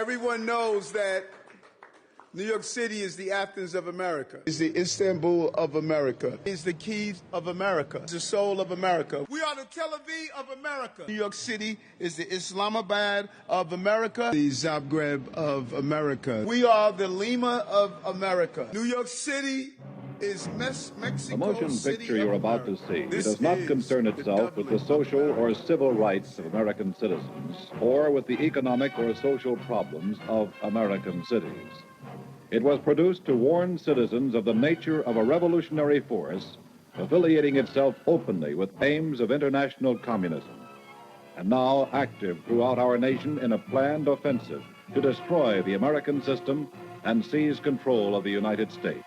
Everyone knows that New York City is the Athens of America. It's the Istanbul of America. It's the Kyiv of America. It's the Seoul of America. We are the Tel Aviv of America. New York City is the Islamabad of America. The Zagreb of America. We are the Lima of America. New York City is Mexico. The motion City picture you're about to see does not concern itself with the social or civil rights of American citizens or with the economic or social problems of American cities. It was produced to warn citizens of the nature of a revolutionary force affiliating itself openly with aims of international communism, and now active throughout our nation in a planned offensive to destroy the American system and seize control of the United States.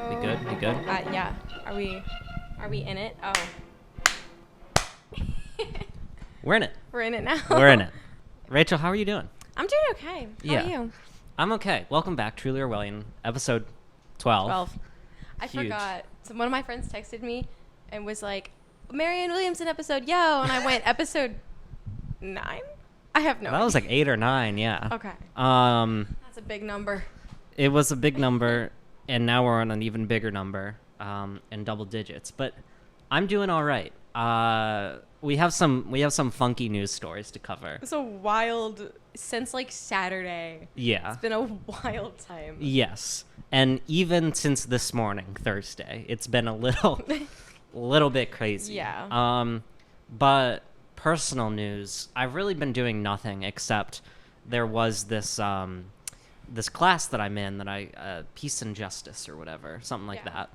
We good? We good? Yeah. Are we in it? Oh. We're in it. We're in it now. We're in it. Rachel, how are you doing? I'm doing okay. How are you? I'm okay. Welcome back, Truly Orwellian, episode 12. I Huge. forgot. So one of my friends texted me and was like, Marianne Williamson episode, yo. And I went, episode 9? I have no idea. That was like 8 or 9, yeah. Okay. That's a big number. It was a big number, and now we're on an even bigger number, in double digits. But I'm doing all right. We have some funky news stories to cover. It's a wild, since like Saturday. Yeah. It's been a wild time. Yes. And even since this morning, Thursday, it's been a little bit crazy. Yeah. But personal news, I've really been doing nothing except there was this this class that I'm in that Peace and Justice or whatever, something like that.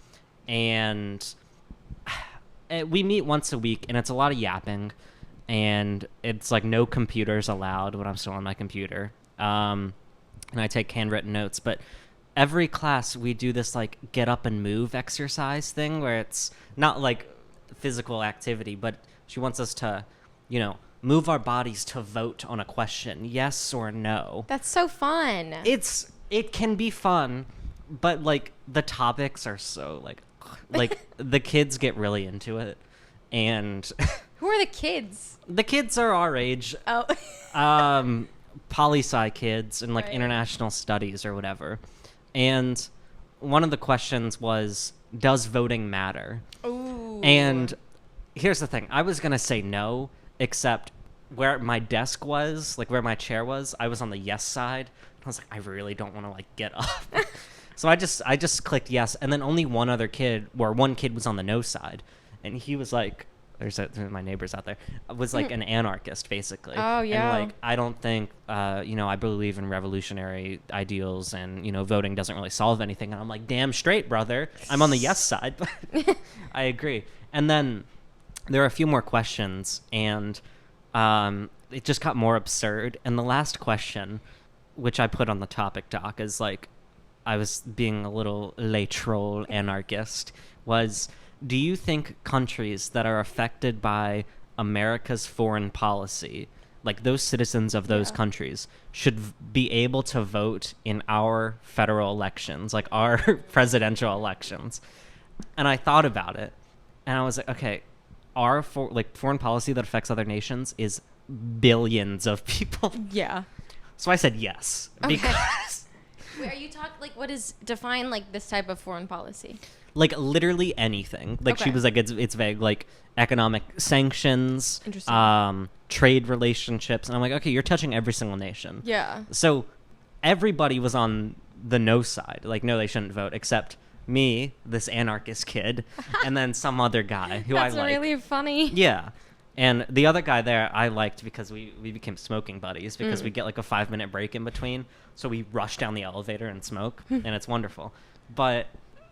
And we meet once a week, and it's a lot of yapping, and it's like no computers allowed when I'm still on my computer. And I take handwritten notes, but every class we do this like get up and move exercise thing where it's not like physical activity, but she wants us to, move our bodies to vote on a question, yes or no. That's so fun. It can be fun, but like the topics are so like the kids get really into it, and who are the kids? The kids are our age. Oh. Poli-sci kids and like Right. international studies or whatever. And one of the questions was, does voting matter? Ooh. And here's the thing. I was going to say no, except where my desk was, like where my chair was, I was on the yes side. I was like, I really don't want to like get up. So I just clicked yes, and then only one kid was on the no side, and he was like, there's my neighbors out there, was like an anarchist basically. Oh yeah. And like I don't think I believe in revolutionary ideals, and voting doesn't really solve anything. And I'm like, damn straight, brother. I'm on the yes side. I agree. And then there are a few more questions, and it just got more absurd. And the last question, which I put on the topic doc, is like, I was being a little le troll anarchist, was, do you think countries that are affected by America's foreign policy, like those citizens of those countries, should be able to vote in our federal elections, like our presidential elections? And I thought about it, and I was like, okay, our foreign policy that affects other nations is billions of people. Yeah. So I said yes. Okay. Because Wait, are you what is define like this type of foreign policy? like literally anything. Like she Okay. was like, it's vague, like economic sanctions, Interesting. trade relationships. And I'm like, okay, you're touching every single nation. Yeah. So everybody was on the no side. Like, no, they shouldn't vote, except me, this anarchist kid, and then some other guy who That's I like. really funny. Yeah. And the other guy there I liked because we became smoking buddies, because we get like a 5-minute break in between. So we rush down the elevator and smoke, and it's wonderful. But,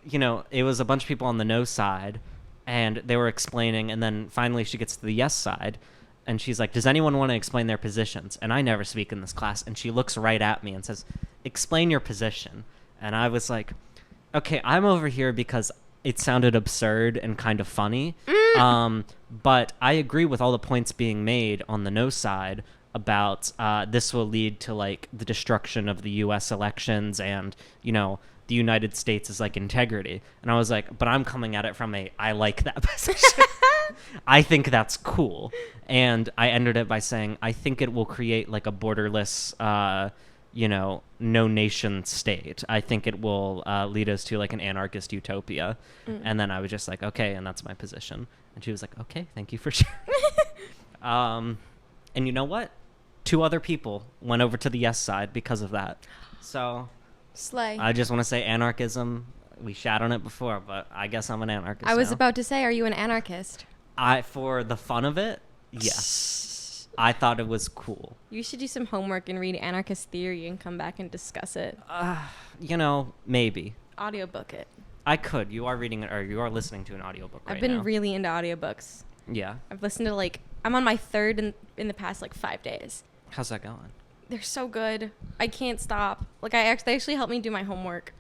it was a bunch of people on the no side, and they were explaining, and then finally she gets to the yes side, and she's like, does anyone want to explain their positions? And I never speak in this class, and she looks right at me and says, explain your position. And I was like, okay, I'm over here because it sounded absurd and kind of funny. But I agree with all the points being made on the no side about this will lead to like the destruction of the U.S. elections and, the United States is like integrity. And I was like, but I'm coming at it from I like that position. I think that's cool. And I ended it by saying, I think it will create like a borderless, no nation state. I think it will lead us to like an anarchist utopia. And then I was just like, okay, and that's my position. And she was like, okay, thank you for sharing. And you know what? 2 other people went over to the yes side because of that. So Slay. I just want to say anarchism. We shat on it before, but I guess I'm an anarchist I was now. about to say, are you an anarchist? For the fun of it, yes. I thought it was cool. You should do some homework and read anarchist theory and come back and discuss it. Maybe. Audiobook it. I could. You are reading it, or you are listening to an audiobook right now. I've been really into audiobooks. Yeah. I've listened to I'm on my 3rd in the past 5 days. How's that going? They're so good. I can't stop. They actually help me do my homework.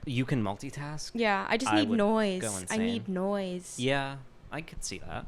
You can multitask? Yeah, I just need would noise. go I need noise. Yeah, I could see that.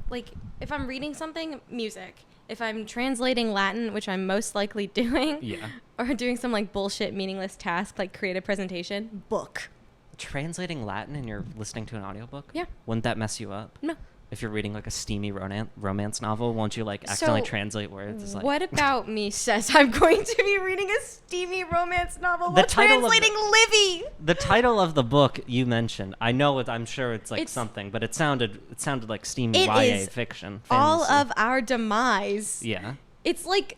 If I'm reading something, music. If I'm translating Latin, which I'm most likely doing, Yeah. or doing some bullshit meaningless task create a presentation, book. Translating Latin and you're listening to an audiobook? Yeah. Wouldn't that mess you up? No. If you're reading a steamy romance novel, won't you accidentally translate words? It's What about me says I'm going to be reading a steamy romance novel while title translating Livy? The title of the book you mentioned, I know it. I'm sure it's something, but it sounded like steamy YA fiction. All fantasy. of our demise. Yeah. It's like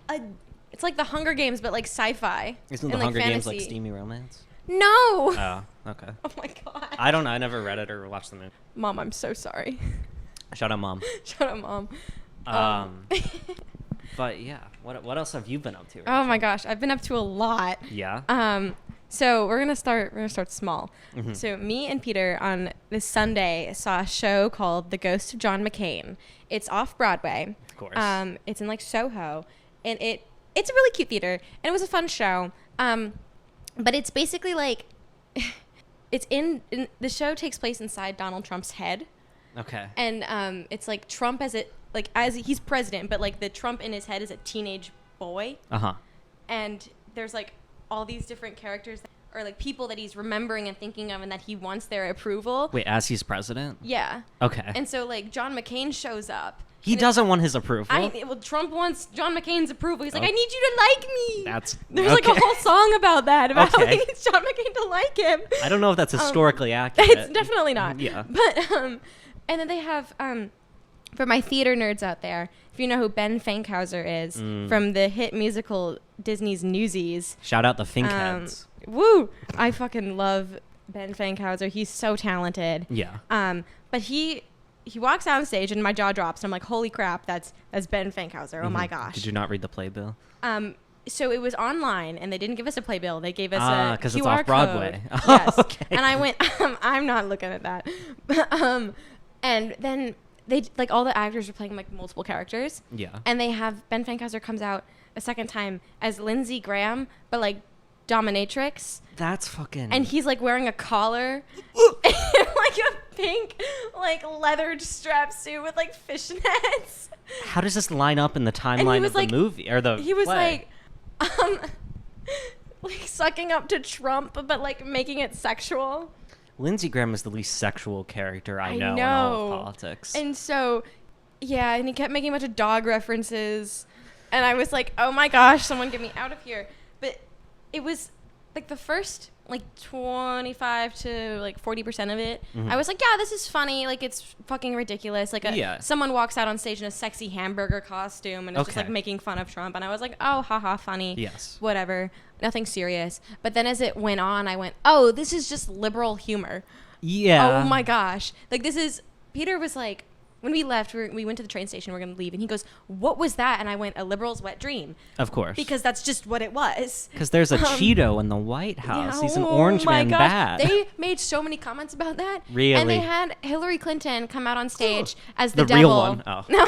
the Hunger Games, but sci-fi. Isn't and the Hunger Games fantasy. steamy romance? No. Oh, okay. Oh my god. I don't know. I never read it or watched the movie. Mom, I'm so sorry. Shout out, Mom. Shut up, Mom. But yeah, what else have you been up to? Oh my gosh, I've been up to a lot. Yeah. So we're gonna start small. Mm-hmm. So me and Peter on this Sunday saw a show called The Ghost of John McCain. It's off Broadway. Of course. It's in Soho, and it's a really cute theater, and it was a fun show. But it's basically it's in the show takes place inside Donald Trump's head. Okay. And it's Trump as he's president, but the Trump in his head is a teenage boy. Uh-huh. And there's all these different characters or people that he's remembering and thinking of and that he wants their approval. Wait, as he's president? Yeah. Okay. And so John McCain shows up. He doesn't want his approval. Trump wants John McCain's approval. He's like, Oh. I need you to like me. There's a whole song about that, about how he needs John McCain to like him. I don't know if that's historically accurate. It's definitely not. Yeah. But and then they have for my theater nerds out there, if you know who Ben Fankhauser is from the hit musical Disney's Newsies. Shout out the Finkheads. Woo! I fucking love Ben Fankhauser. He's so talented. Yeah. But he walks on stage and my jaw drops and I'm like, holy crap, that's Ben Fankhauser. Oh my gosh. Did you not read the playbill? So it was online and they didn't give us a playbill. They gave us a because QR it's off Broadway. Code. Yes. Okay. And I went, I'm not looking at that. And then they all the actors are playing multiple characters. Yeah. And they have Ben Fankhauser comes out a second time as Lindsey Graham, but dominatrix. That's fucking. And he's wearing a collar, and, a pink leathered strap suit with fishnets. How does this line up in the timeline of the movie or the? He was play? sucking up to Trump, but making it sexual. Lindsey Graham is the least sexual character I know in all of politics. And so, yeah, and he kept making a bunch of dog references, and I was like, oh my gosh, someone get me out of here. But it was the first 25 to 40% of it. I was like, yeah, this is funny. It's fucking ridiculous. Someone walks out on stage in a sexy hamburger costume and it's just making fun of Trump. And I was like, oh, haha, funny. Yes. Whatever. Nothing serious. But then as it went on, I went, oh, this is just liberal humor. Yeah. Oh my gosh. This is, Peter was like, when we left, we went to the train station, we're going to leave. And he goes, what was that? And I went, a liberal's wet dream. Of course. Because that's just what it was. Because there's a Cheeto in the White House. Yeah, He's an orange man bad. They made so many comments about that. Really? And they had Hillary Clinton come out on stage as the the devil. real one. Oh. No.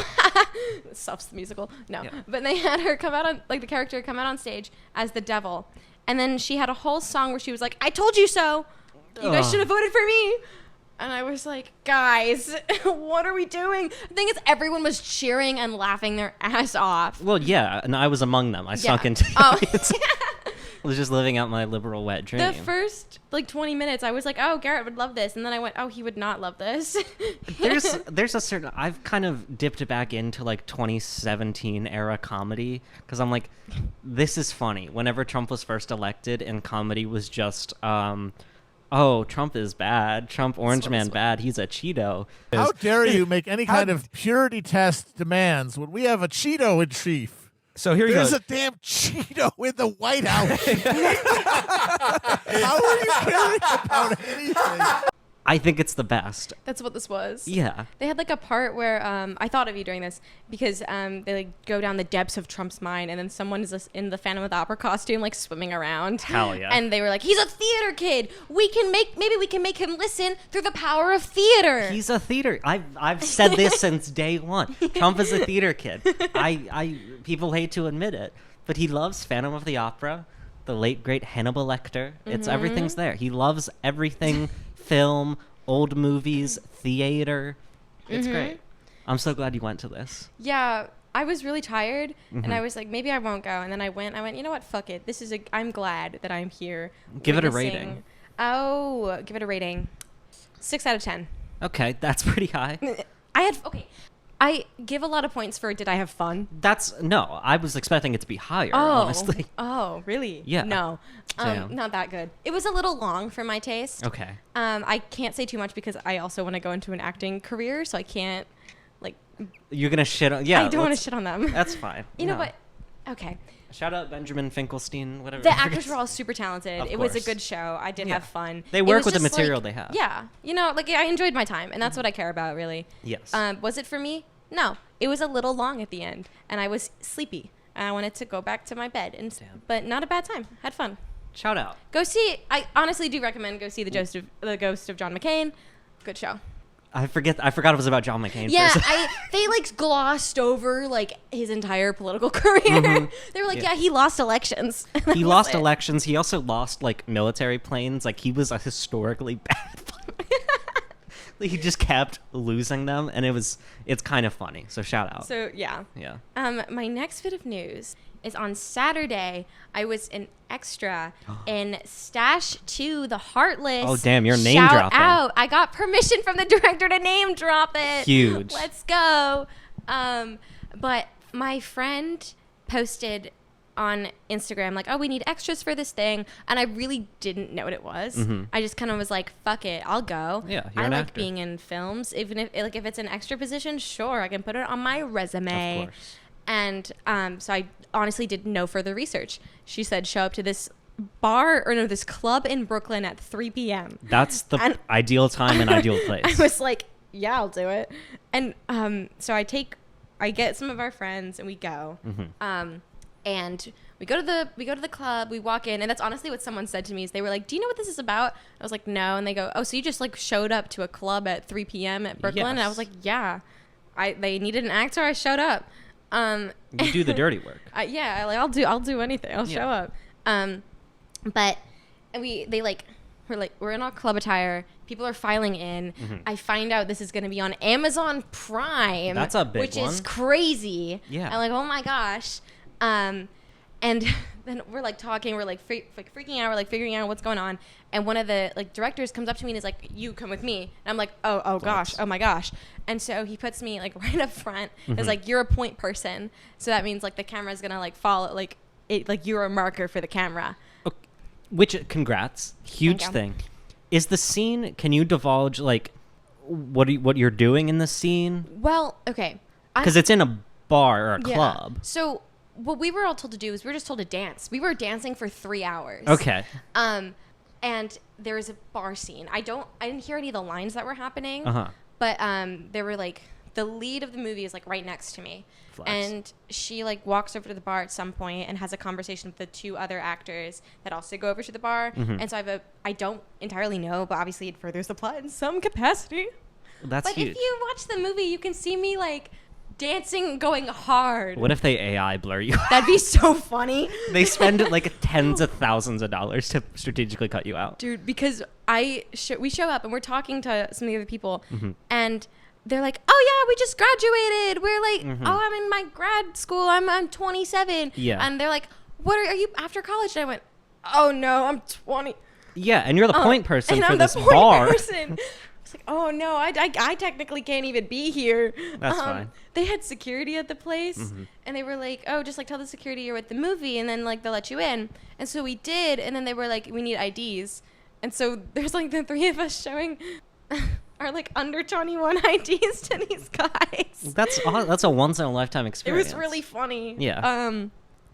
Stuff's the musical. No. Yeah. But they had her come out on, the character come out on stage as the devil. And then she had a whole song where she was like, I told you so. You guys should have voted for me. And I was like, guys, what are we doing? The thing is, everyone was cheering and laughing their ass off. Well, yeah, and I was among them. I sunk into Oh. was just living out my liberal wet dream. The first 20 minutes, I was like, oh, Garrett would love this, and then I went, oh, he would not love this. There's a certain, I've kind of dipped back into 2017 era comedy because I'm like, this is funny. Whenever Trump was first elected and comedy was just oh, Trump is bad. Trump, Orange Man, bad. He's a Cheeto. How dare you make any kind of purity test demands when we have a Cheeto in chief? So here you go. There's a damn Cheeto in the White House. How are you caring about anything? I think it's the best. That's what this was. Yeah. They had a part where I thought of you during this because they go down the depths of Trump's mind, and then someone is in the Phantom of the Opera costume swimming around. Hell yeah. And they were like, he's a theater kid. Maybe we can make him listen through the power of theater. He's a theater. I've said this since day one. Trump is a theater kid. People hate to admit it, but he loves Phantom of the Opera, the late great Hannibal Lecter. It's everything's there. He loves everything. Film, old movies, theater. It's great. I'm so glad you went to this. Yeah, I was really tired, and I was like, maybe I won't go. And then I went, you know what? Fuck it. I'm glad that I'm here. Give it a rating. Oh, give it a rating. 6 out of 10. Okay, that's pretty high. I give a lot of points for did I have fun? No, I was expecting it to be higher, honestly. Oh, really? Yeah. No, not that good. It was a little long for my taste. Okay. I can't say too much because I also want to go into an acting career, so I can't, You're going to shit on... Yeah. I don't want to shit on them. That's fine. You know what? Okay. Shout out Benjamin Finkelstein, whatever. The actors were all super talented. Of It was a course. good show. I did have fun. They work with the material they have. Yeah. I enjoyed my time, and that's what I care about, really. Yes. Was it for me? No. It was a little long at the end, and I was sleepy. And I wanted to go back to my bed, but not a bad time. Had fun. Shout out. Go see. I honestly do recommend go see the Ghost of John McCain. Good show. I forgot it was about John McCain. Yeah, they glossed over his entire political career. They were like, yeah, he lost elections. He lost elections. He also lost military planes. He was a historically bad player. He just kept losing them, and it's kind of funny. So shout out. So yeah. Yeah. My next bit of news is on Saturday. I was an extra in Stash 2, The Heartless. Oh damn, you're name Shout dropping. out! I got permission from the director to name drop it. Huge. Let's go. But my friend posted on Instagram oh, we need extras for this thing, and I really didn't know what it was. I just kind of was like, fuck it, I'll go. Yeah, I an like actor. being in films, even if it's an extra position, sure, I can put it on my resume. Of course. And so I honestly did no further research. She said show up to this this club in Brooklyn at 3 p.m. That's the ideal time and ideal place. I was like, yeah, I'll do it. And so I get some of our friends and we go. And we go to the club, we walk in, and that's honestly what someone said to me is they were like, do you know what this is about? I was like, no. And they go, oh, so you just showed up to a club at 3 p.m. at Brooklyn? Yes. And I was like, yeah. They needed an actor, I showed up. You do the dirty work. Yeah, I'll do anything. I'll show up. But we're in our club attire. People are filing in. I find out this is going to be on Amazon Prime. That's a big which one. is crazy. Yeah. I'm oh my gosh. And then we're talking. We're freaking out. We're figuring out what's going on. And one of the directors comes up to me and is like, "You come with me." And I'm like, "Oh gosh, oh my gosh." And so he puts me right up front. Is "You're a point person." So that means the camera's gonna follow you're a marker for the camera. Okay. Which congrats, huge thing. Is the scene? Can you divulge what you're doing in the scene? Well, okay. Because it's in a bar or a club. So what we were all told to do is we were just told to dance. We were dancing for 3 hours. Okay. And there was a bar scene. I didn't hear any of the lines that were happening. But there were the lead of the movie is right next to me. Flex. And she walks over to the bar at some point and has a conversation with the 2 other actors that also go over to the bar. And so I don't entirely know, but obviously it furthers the plot in some capacity. That's but huge. if you watch the movie, you can see me dancing, going hard. What if they AI blur you? That'd be so funny. They spend tens of thousands of dollars to strategically cut you out. Dude, because we show up and we're talking to some of the other people and they're like, oh yeah, we just graduated. We're oh, I'm in my grad school. I'm 27. Yeah. And they're like, what are you after college? And I went, oh no, I'm 20. Yeah, and you're the point person and for I'm this the point bar. Person. It's like, oh no, I technically can't even be here. That's fine. They had security at the place, and they were like, oh, just like tell the security you're at the movie, and then like they'll let you in. And so we did, and then they were like, we need IDs, and so there's like the three of us showing our like under 21 IDs to these guys. That's a once in a lifetime It experience. was really funny. Yeah.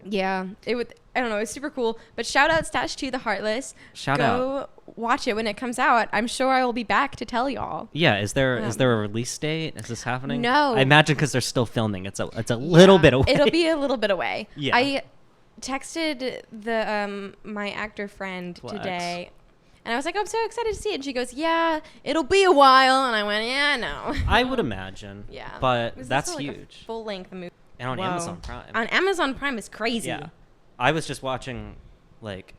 Yeah. It would. I don't know. It was super cool. But shout out Stash 2 The Heartless. Shout Go out. watch it when it comes out. I'm sure I will be back to tell y'all. Yeah, is there a release date? Is this happening? No. I imagine because they're still filming. It's a little bit away. It'll be a little bit away. Yeah. I texted the my actor friend today, and I was like, I'm so excited to see it. And she goes, yeah, it'll be a while. And I went, yeah, no. I would imagine. Yeah. But This is that's like huge. a full-length movie. And on Whoa. Amazon Prime. On Amazon Prime is crazy. Yeah. I was just watching, like,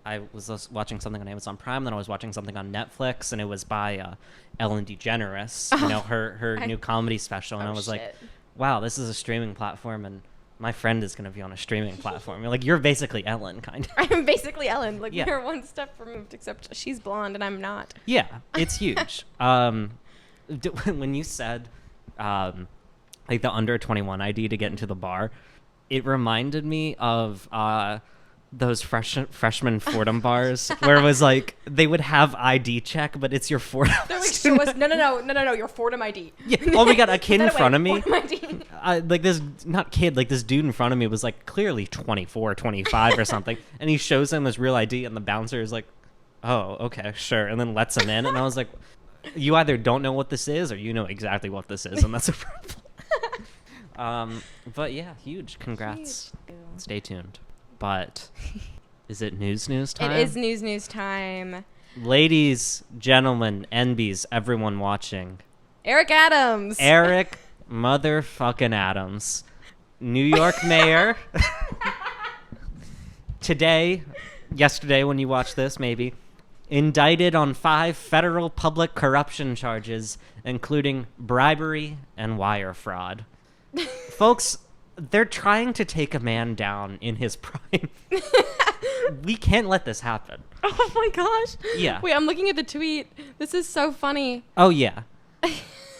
I was watching something on Amazon Prime, then I was watching something on Netflix, and it was by Ellen DeGeneres, you know, her new comedy special, and I was like, wow, this is a streaming platform, and my friend is going to be on a streaming platform. Like, you're basically Ellen, kind of. I'm basically Ellen. Like, Yeah. we're one step removed, except she's blonde and I'm not. Yeah, it's huge. When you said, like, the under 21 ID to get into the bar, it reminded me of those freshman Fordham bars where it was like they would have ID check, but it's your Fordham. They're like, show us, no, your Fordham ID. Yeah. Oh my god, a kid in That front way, of me. Fordham ID. Like this, not kid, like this dude in front of me was like clearly 24, 25 or something, and he shows him his real ID, and the bouncer is like, "Oh, okay, sure," and then lets him in, and I was like, "You either don't know what this is, or you know exactly what this is, and that's a problem." But yeah, huge. Congrats. Huge. Stay tuned. But is it news time? It is news time. Ladies, gentlemen, NBs, everyone watching. Eric Adams. Eric motherfucking Adams. New York mayor. Yesterday when you watch this, maybe, indicted on 5 federal public corruption charges, including bribery and wire fraud. Folks, they're trying to take a man down in his prime. We can't let this happen. Oh my gosh. Yeah. Wait, I'm looking at the tweet. This is so funny. Oh, yeah.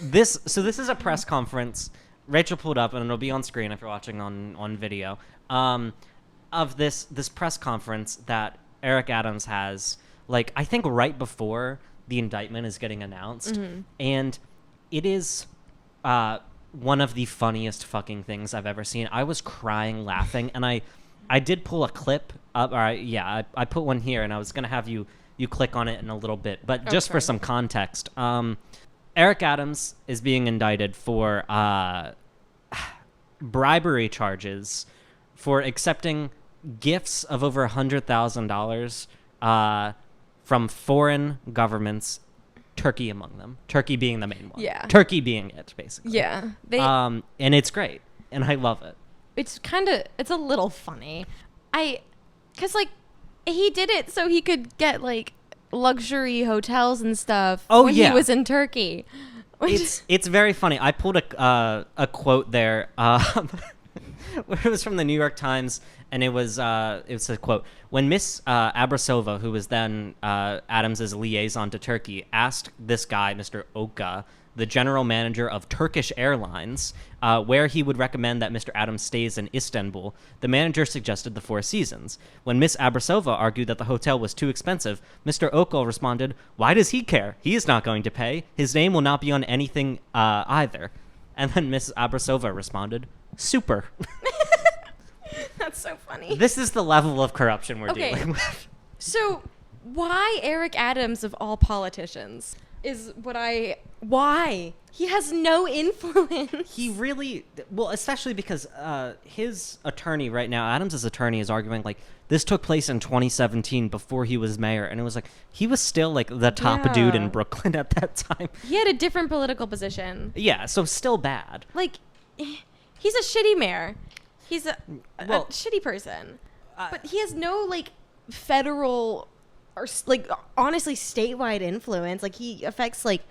This is a press conference. Rachel pulled up, and it'll be on screen if you're watching on video, of this press conference that Eric Adams has, like, I think right before the indictment is getting announced. Mm-hmm. And it is one of the funniest fucking things I've ever seen. I was crying laughing, and I did pull a clip up. I put one here, and I was going to have you click on it in a little bit. But just for some context, Eric Adams is being indicted for bribery charges for accepting gifts of over $100,000 from foreign governments, Turkey among them. Turkey being the main one. Yeah. Turkey being it, basically. Yeah. And it's great, and I love it. It's a little funny. Cause like he did it so he could get like luxury hotels and stuff when he was in Turkey. It's very funny. I pulled a quote there. It was from the New York Times, and it was a quote. When Miss Abrasova, who was then Adams's liaison to Turkey, asked this guy, Mr. Oka, the general manager of Turkish Airlines, where he would recommend that Mr. Adams stays in Istanbul, the manager suggested the Four Seasons. When Miss Abrasova argued that the hotel was too expensive, Mr. Oka responded, "Why does he care? He is not going to pay. His name will not be on anything either." And then Miss Abrasova responded, "Super." That's so funny. This is the level of corruption we're dealing with. So why Eric Adams of all politicians is why? He has no influence. He really, well, especially because his attorney right now, Adams' attorney, is arguing like this took place in 2017 before he was mayor, and it was like he was still like the top dude in Brooklyn at that time. He had a different political position. Yeah, so still bad. Like, he's a shitty mayor. He's a shitty person. But he has no like federal or like honestly statewide influence. Like he affects like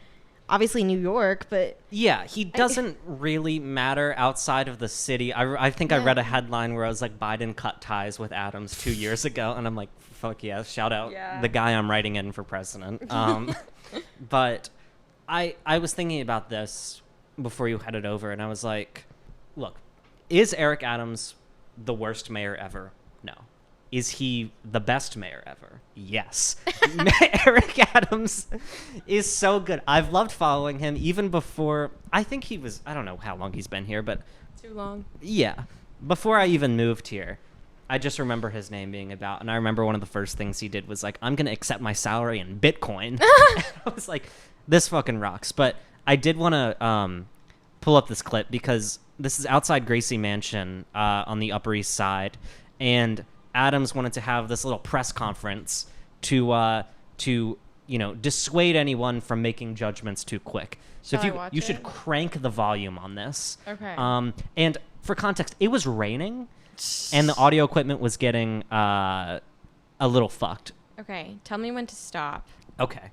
obviously New York, but yeah, he doesn't really matter outside of the city. I think I read a headline where I was like, Biden cut ties with Adams 2 years ago, and I'm like, fuck yeah, shout out the guy I'm writing in for president. But I was thinking about this before you headed over, and I was like, look, is Eric Adams the worst mayor ever? No. Is he the best mayor ever? Yes. Eric Adams is so good. I've loved following him even before. I think he was, I don't know how long he's been here, but too long. Yeah. Before I even moved here, I just remember his name being about, and I remember one of the first things he did was like, I'm going to accept my salary in Bitcoin. I was like, this fucking rocks. But I did want to pull up this clip because this is outside Gracie Mansion on the Upper East Side, and Adams wanted to have this little press conference to dissuade anyone from making judgments too quick. So if you should crank the volume on this. Okay. And for context, it was raining, and the audio equipment was getting a little fucked. Okay, tell me when to stop. Okay.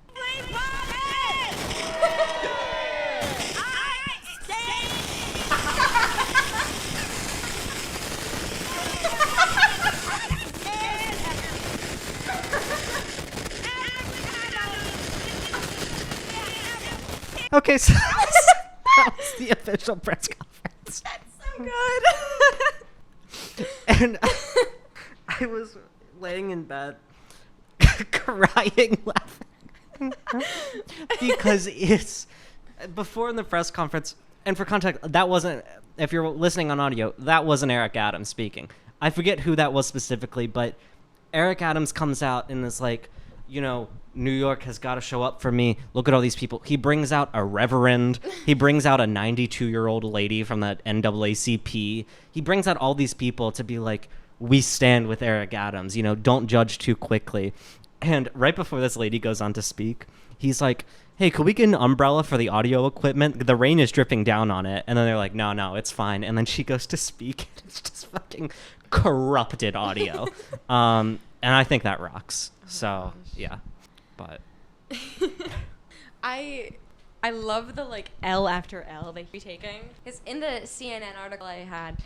Okay, so that was the official press conference. That's so good. And I was laying in bed crying, laughing. Because it's before in the press conference, and for context, that wasn't, if you're listening on audio, that wasn't Eric Adams speaking. I forget who that was specifically, but Eric Adams comes out and is like, New York has got to show up for me. Look at all these people. He brings out a reverend. He brings out a 92-year-old lady from the NAACP. He brings out all these people to be like, we stand with Eric Adams. Don't judge too quickly. And right before this lady goes on to speak, he's like, hey, could we get an umbrella for the audio equipment? The rain is dripping down on it. And then they're like, no, it's fine. And then she goes to speak. And it's just fucking corrupted audio. And I think that rocks. So, yeah. But I love the L after L they keep taking. Because in the CNN article I had,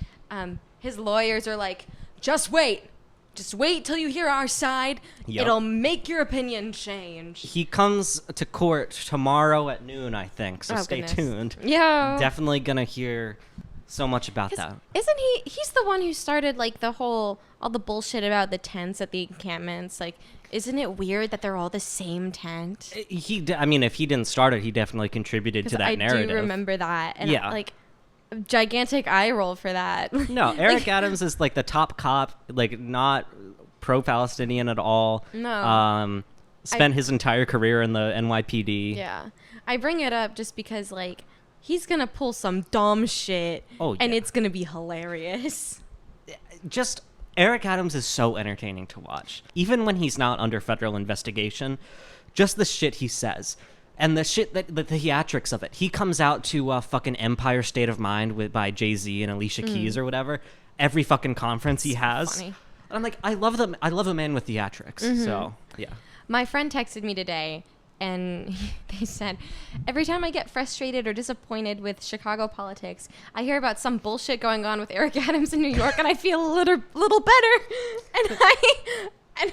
his lawyers are like, just wait till you hear our side. Yep. It'll make your opinion change. He comes to court tomorrow at noon, I think. So stay tuned. Yeah, definitely gonna hear so much about that. Isn't he's the one who started all the bullshit about the tents at the encampments? Isn't it weird that they're all the same tent? If he didn't start it, he definitely contributed to that narrative. I do remember that. And gigantic eye roll for that. No, Eric Adams is the top cop, not pro-Palestinian at all. No. Spent his entire career in the NYPD. Yeah. I bring it up just because he's going to pull some dumb shit and it's going to be hilarious. Just Eric Adams is so entertaining to watch. Even when he's not under federal investigation, just the shit he says. And the shit the theatrics of it. He comes out to fucking Empire State of Mind by Jay-Z and Alicia Keys or whatever. Every fucking conference he has. Funny. And I'm like, I love a man with theatrics. Mm-hmm. So, yeah. My friend texted me today, and they said, every time I get frustrated or disappointed with Chicago politics, I hear about some bullshit going on with Eric Adams in New York, and I feel a little better. And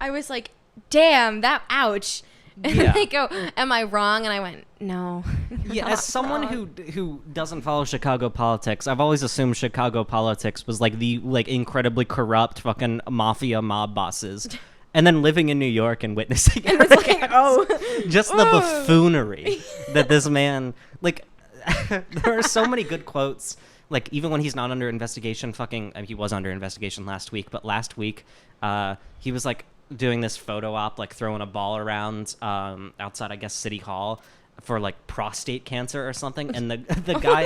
I was like, damn, ouch. And they go, am I wrong? And I went, no. Yeah, as someone who doesn't follow Chicago politics, I've always assumed Chicago politics was the incredibly corrupt fucking mafia mob bosses. And then living in New York and witnessing it. Just the buffoonery that this man, there are so many good quotes. Even when he's not under investigation, he was under investigation last week, but last week, he was doing this photo op, throwing a ball around outside, I guess, City Hall for prostate cancer or something. And the guy,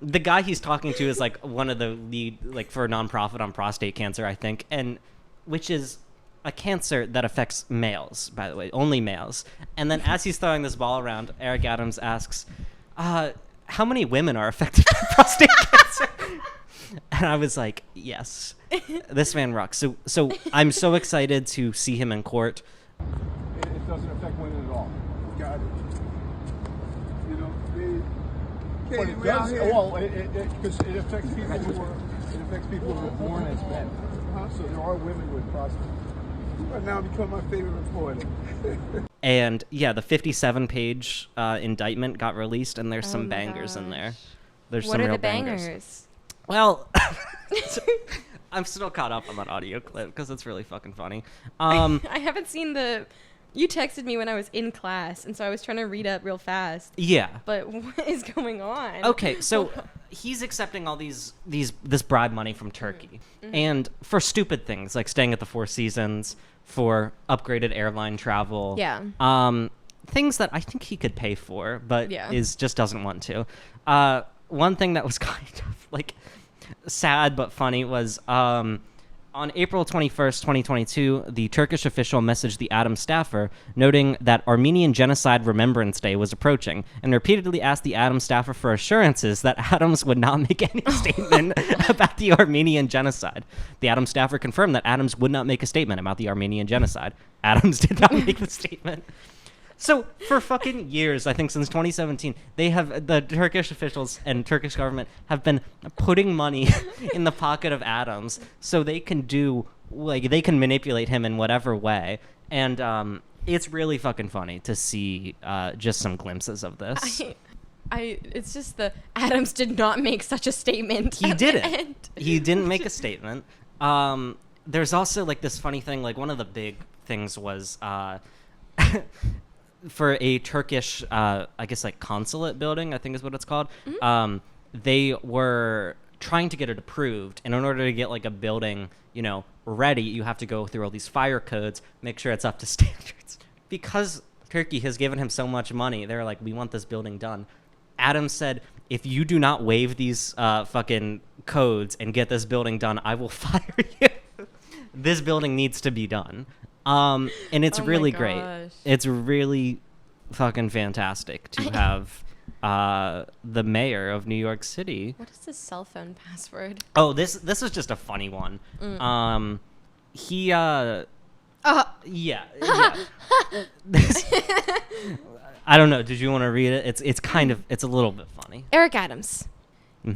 the guy he's talking to is one of the lead, for a nonprofit on prostate cancer, I think, and which is a cancer that affects males, by the way, only males. And then as he's throwing this ball around, Eric Adams asks, how many women are affected by prostate cancer? And I was like, yes, this man rocks. So I'm so excited to see him in court. It doesn't affect women at all. Got it. But it does. Well, because it affects people who were born as men. So there are women with prostate. But now become my favorite reporter. And yeah, the 57-page indictment got released, and there's some bangers in there. There's What some are real the bangers. bangers? Well, I'm still caught up on that audio clip because it's really fucking funny. I haven't seen the. You texted me when I was in class, and so I was trying to read up real fast. Yeah. But what is going on? Okay, so he's accepting all this bribe money from Turkey, and for stupid things like staying at the Four Seasons, for upgraded airline travel. Yeah. Things that I think he could pay for, but just doesn't want to. One thing that was kind of like sad but funny was on April 21st, 2022, the Turkish official messaged the ADAMS staffer, noting that Armenian Genocide Remembrance Day was approaching, and repeatedly asked the ADAMS staffer for assurances that ADAMS would not make any statement about the Armenian genocide. The ADAMS staffer confirmed that ADAMS would not make a statement about the Armenian genocide. ADAMS did not make the statement. So for fucking years, I think since 2017, the Turkish officials and Turkish government have been putting money in the pocket of ADAMS so they can they can manipulate him in whatever way. And it's really fucking funny to see just some glimpses of this. It's just the ADAMS did not make such a statement. He didn't. He didn't make a statement. There's also like this funny thing. Like one of the big things was for a Turkish, I guess like consulate building, I think is what it's called. Mm-hmm. They were trying to get it approved, and in order to get like a building, ready, you have to go through all these fire codes, make sure it's up to standards. Because Turkey has given him so much money, they're like, we want this building done. ADAMS said, if you do not waive these fucking codes and get this building done, I will fire you. This building needs to be done. And it's really great. It's really fucking fantastic to have the mayor of New York City. What is his cell phone password? Oh, this is just a funny one. He yeah. This, I don't know. Did you want to read it? It's a little bit funny. Eric Adams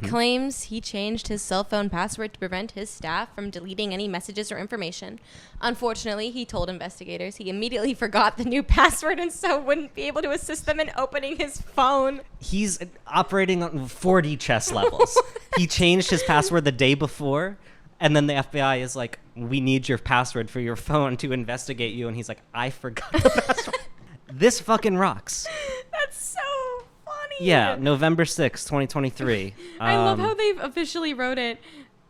claims he changed his cell phone password to prevent his staff from deleting any messages or information. Unfortunately, he told investigators he immediately forgot the new password and so wouldn't be able to assist them in opening his phone. He's operating on 4D chess levels. He changed his password the day before, and then the FBI is like, we need your password for your phone to investigate you. And he's like, I forgot the password. This fucking rocks. That's so funny. Yeah, November 6th, 2023. I love how they've officially wrote it.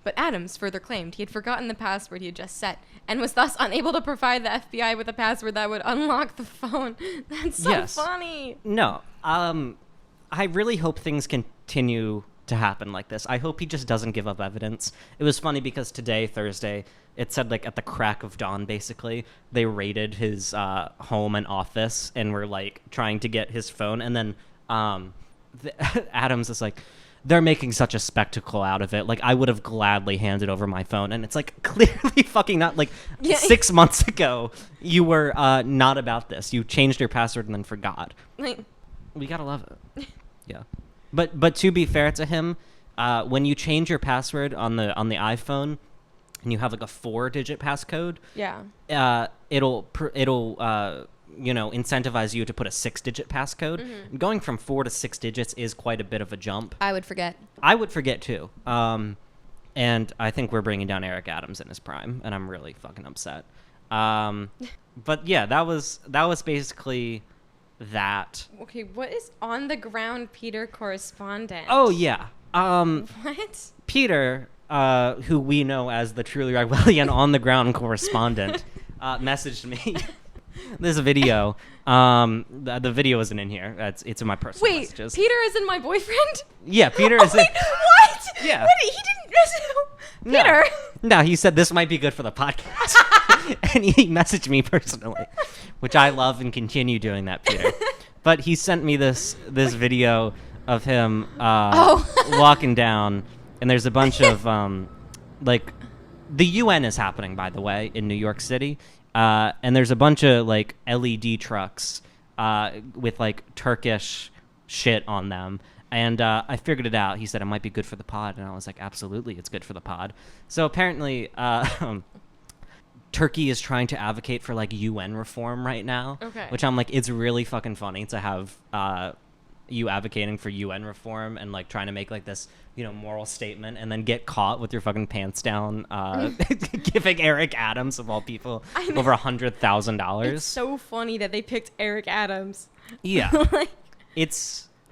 But Adams further claimed he had forgotten the password he had just set and was thus unable to provide the FBI with a password that would unlock the phone. That's so funny. No, I really hope things continue to happen like this. I hope he just doesn't give up evidence. It was funny because today, Thursday, it said like at the crack of dawn, basically, they raided his home and office and were like trying to get his phone. And then Adams is like, they're making such a spectacle out of it. Like, I would have gladly handed over my phone. And it's like, clearly fucking not. Like, 6 months ago, you were not about this. You changed your password and then forgot. Like, we gotta love it. Yeah. But to be fair to him, when you change your password on the iPhone and you have like a 4-digit passcode, it'll incentivize you to put a 6-digit passcode. Mm-hmm. Going from 4 to 6 digits is quite a bit of a jump. I would forget. I would forget too. And I think we're bringing down Eric Adams in his prime, and I'm really fucking upset. But yeah, that was basically that. Okay, what is on the ground Peter correspondent? Oh yeah. What? Peter, who we know as the Truly Orwellian on the ground correspondent, messaged me. There's a video. The video isn't in here. It's in my personal messages. Peter isn't my boyfriend? Yeah, Peter is. Wait, what? Yeah. What? He didn't message Peter. No, he said this might be good for the podcast. And he messaged me personally, which I love and continue doing that, Peter. But he sent me this video of him walking down, and there's a bunch of like the UN is happening, by the way, in New York City. And there's a bunch of like LED trucks with like Turkish shit on them, And I figured it out. He said it might be good for the pod, and I was like, absolutely, it's good for the pod. So apparently, Turkey is trying to advocate for like UN reform right now. Okay. Which I'm like, it's really fucking funny to have you advocating for UN reform and like trying to make like this, moral statement, and then get caught with your fucking pants down, giving Eric Adams of all people over $100,000. It's so funny that they picked Eric Adams. Yeah. Like,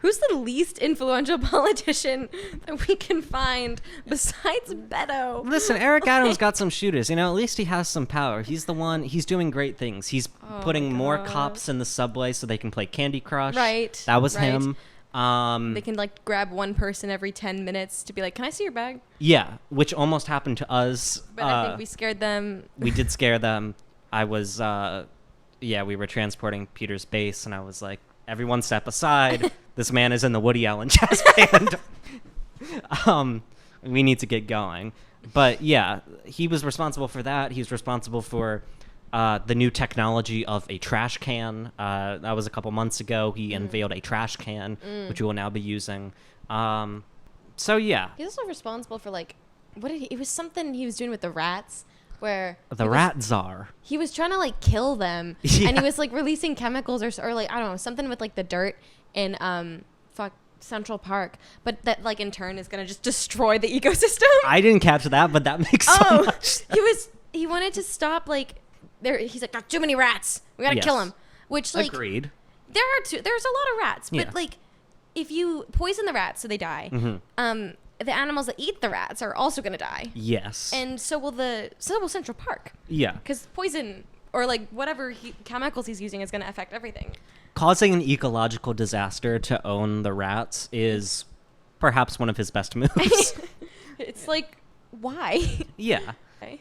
who's the least influential politician that we can find besides Beto? Listen, Eric Adams got some shooters. At least he has some power. He's the one. He's doing great things. He's putting more cops in the subway so they can play Candy Crush. Right. That was right. him. They can like grab one person every 10 minutes to be like, "Can I see your bag?" Yeah, which almost happened to us. But I think we scared them. We did scare them. I was, we were transporting Peter's base, and I was like, "Everyone step aside. This man is in the Woody Allen jazz band. We need to get going." But yeah, he was responsible for that. He was responsible for the new technology of a trash can. That was a couple months ago. He unveiled a trash can, which we will now be using. So yeah. He's also responsible for like, it was something he was doing with the rats. Where the rat czar. He was trying to like kill them, yeah. And he was like releasing chemicals or like I don't know, something with like the dirt in Central Park, but that like in turn is gonna just destroy the ecosystem. I didn't catch that, but that makes so much sense. He wanted to stop like he's like, got too many rats, we gotta kill them. Which like agreed. There's a lot of rats, but yeah. like if you poison the rats so they die, the animals that eat the rats are also going to die. Yes. And so will Central Park. Yeah. Because poison or like whatever chemicals he's using is going to affect everything. Causing an ecological disaster to own the rats is perhaps one of his best moves. It's like, why? Yeah. Okay.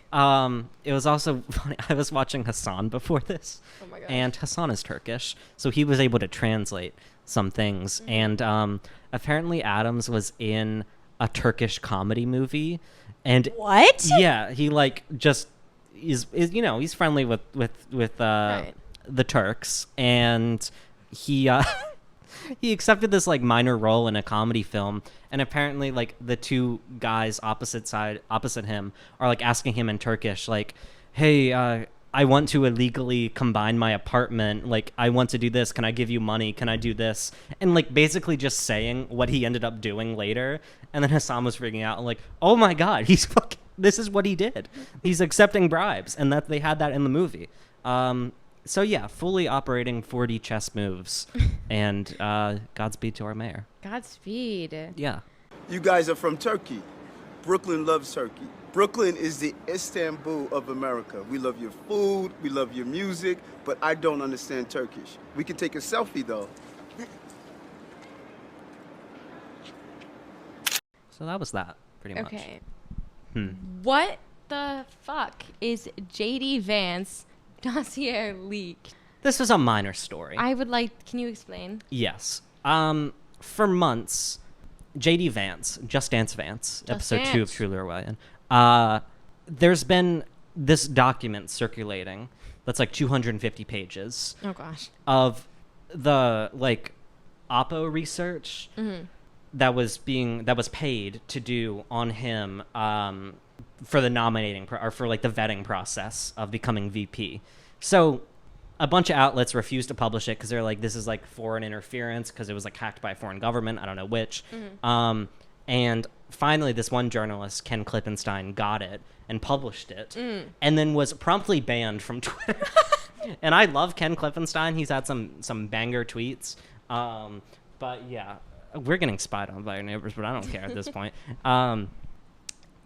It was also funny. I was watching Hassan before this. Oh my gosh. And Hassan is Turkish, so he was able to translate some things. And apparently Adams was in a Turkish comedy movie, and what? Yeah, he like just is he's friendly with right. the Turks, and he he accepted this like minor role in a comedy film, and apparently like the two guys opposite him are like asking him in Turkish like, hey, I want to illegally combine my apartment. Like, I want to do this. Can I give you money? Can I do this? And, like, basically just saying what he ended up doing later. And then Hassan was freaking out. And like, oh, my God, this is what he did. He's accepting bribes. And that they had that in the movie. So, yeah, fully operating 4D chess moves. And Godspeed to our mayor. Godspeed. Yeah. You guys are from Turkey. Brooklyn loves Turkey. Brooklyn is the Istanbul of America. We love your food, we love your music, but I don't understand Turkish. We can take a selfie, though. So that was that, pretty much. Okay. What the fuck is JD Vance dossier leak? This was a minor story. Can you explain? Yes. For months, JD Vance, Just Dance Vance, episode 2 of Truly Orwellian, there's been this document circulating that's like 250 pages. Oh gosh. Of the like Oppo research that was paid to do on him for the nominating or for like the vetting process of becoming VP. So a bunch of outlets refused to publish it because they're like, this is like foreign interference because it was like hacked by a foreign government. I don't know which. And finally, this one journalist, Ken Klippenstein, got it and published it and then was promptly banned from Twitter. And I love Ken Klippenstein. He's had some banger tweets. But yeah, we're getting spied on by our neighbors, but I don't care at this point.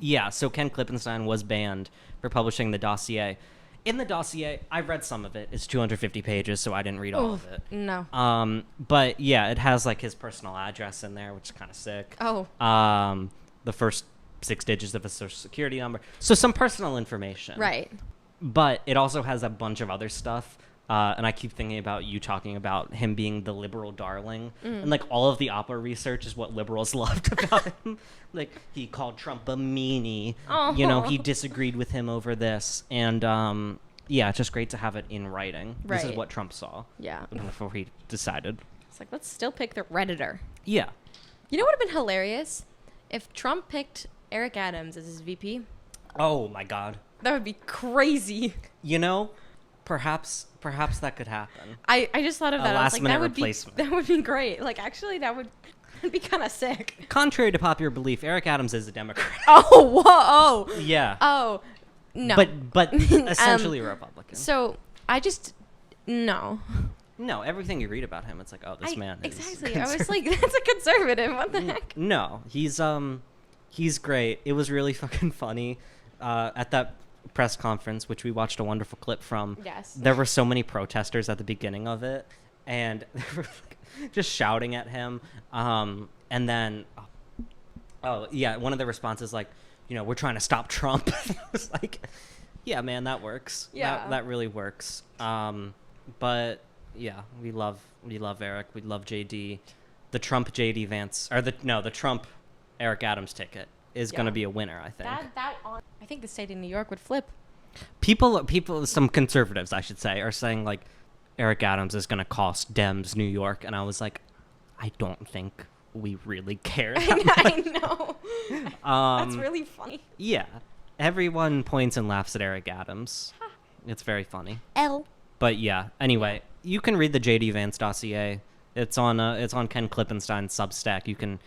Yeah, so Ken Klippenstein was banned for publishing the dossier. In the dossier, I read some of it. It's 250 pages, so I didn't read all of it. No. But yeah, it has like his personal address in there, which is kind of sick. Oh. The first 6 digits of his social security number. So some personal information. Right. But it also has a bunch of other stuff. And I keep thinking about you talking about him being the liberal darling. And like all of the Opera research is what liberals loved about him. Like he called Trump a meanie. Oh. You know, he disagreed with him over this. And yeah, it's just great to have it in writing. This is Right. what Trump saw. Yeah. Before he decided. It's like, let's still pick the Redditor. Yeah. You know what would have been hilarious? If Trump picked Eric Adams as his VP. Oh my God. That would be crazy. You know, perhaps that could happen. I just thought of that. I was like, last-minute replacement. that would be great. Like, actually, that would be kind of sick. Contrary to popular belief, Eric Adams is a Democrat. Oh, whoa. Yeah. Oh, no. But essentially a Republican. So, I just, no. No, everything you read about him, it's like, oh, this man is exactly. I was like, that's a conservative. What the heck? No, he's great. It was really fucking funny at that press conference, which we watched a wonderful clip from. Yes. There were so many protesters at the beginning of it, and they were just shouting at him. And then, one of the responses like, we're trying to stop Trump. I was like, yeah, man, that works. Yeah. That really works. But yeah, we love Eric. We love JD. The Trump JD Vance, or the Trump Eric Adams ticket is going to be a winner, I think. I think the state of New York would flip. People, some conservatives, I should say, are saying like Eric Adams is going to cost Dems New York, and I was like, I don't think we really care that much. I know. That's really funny. Yeah, everyone points and laughs at Eric Adams. It's very funny. But yeah, anyway, you can read the JD Vance dossier. It's on Ken Klippenstein's Substack. You can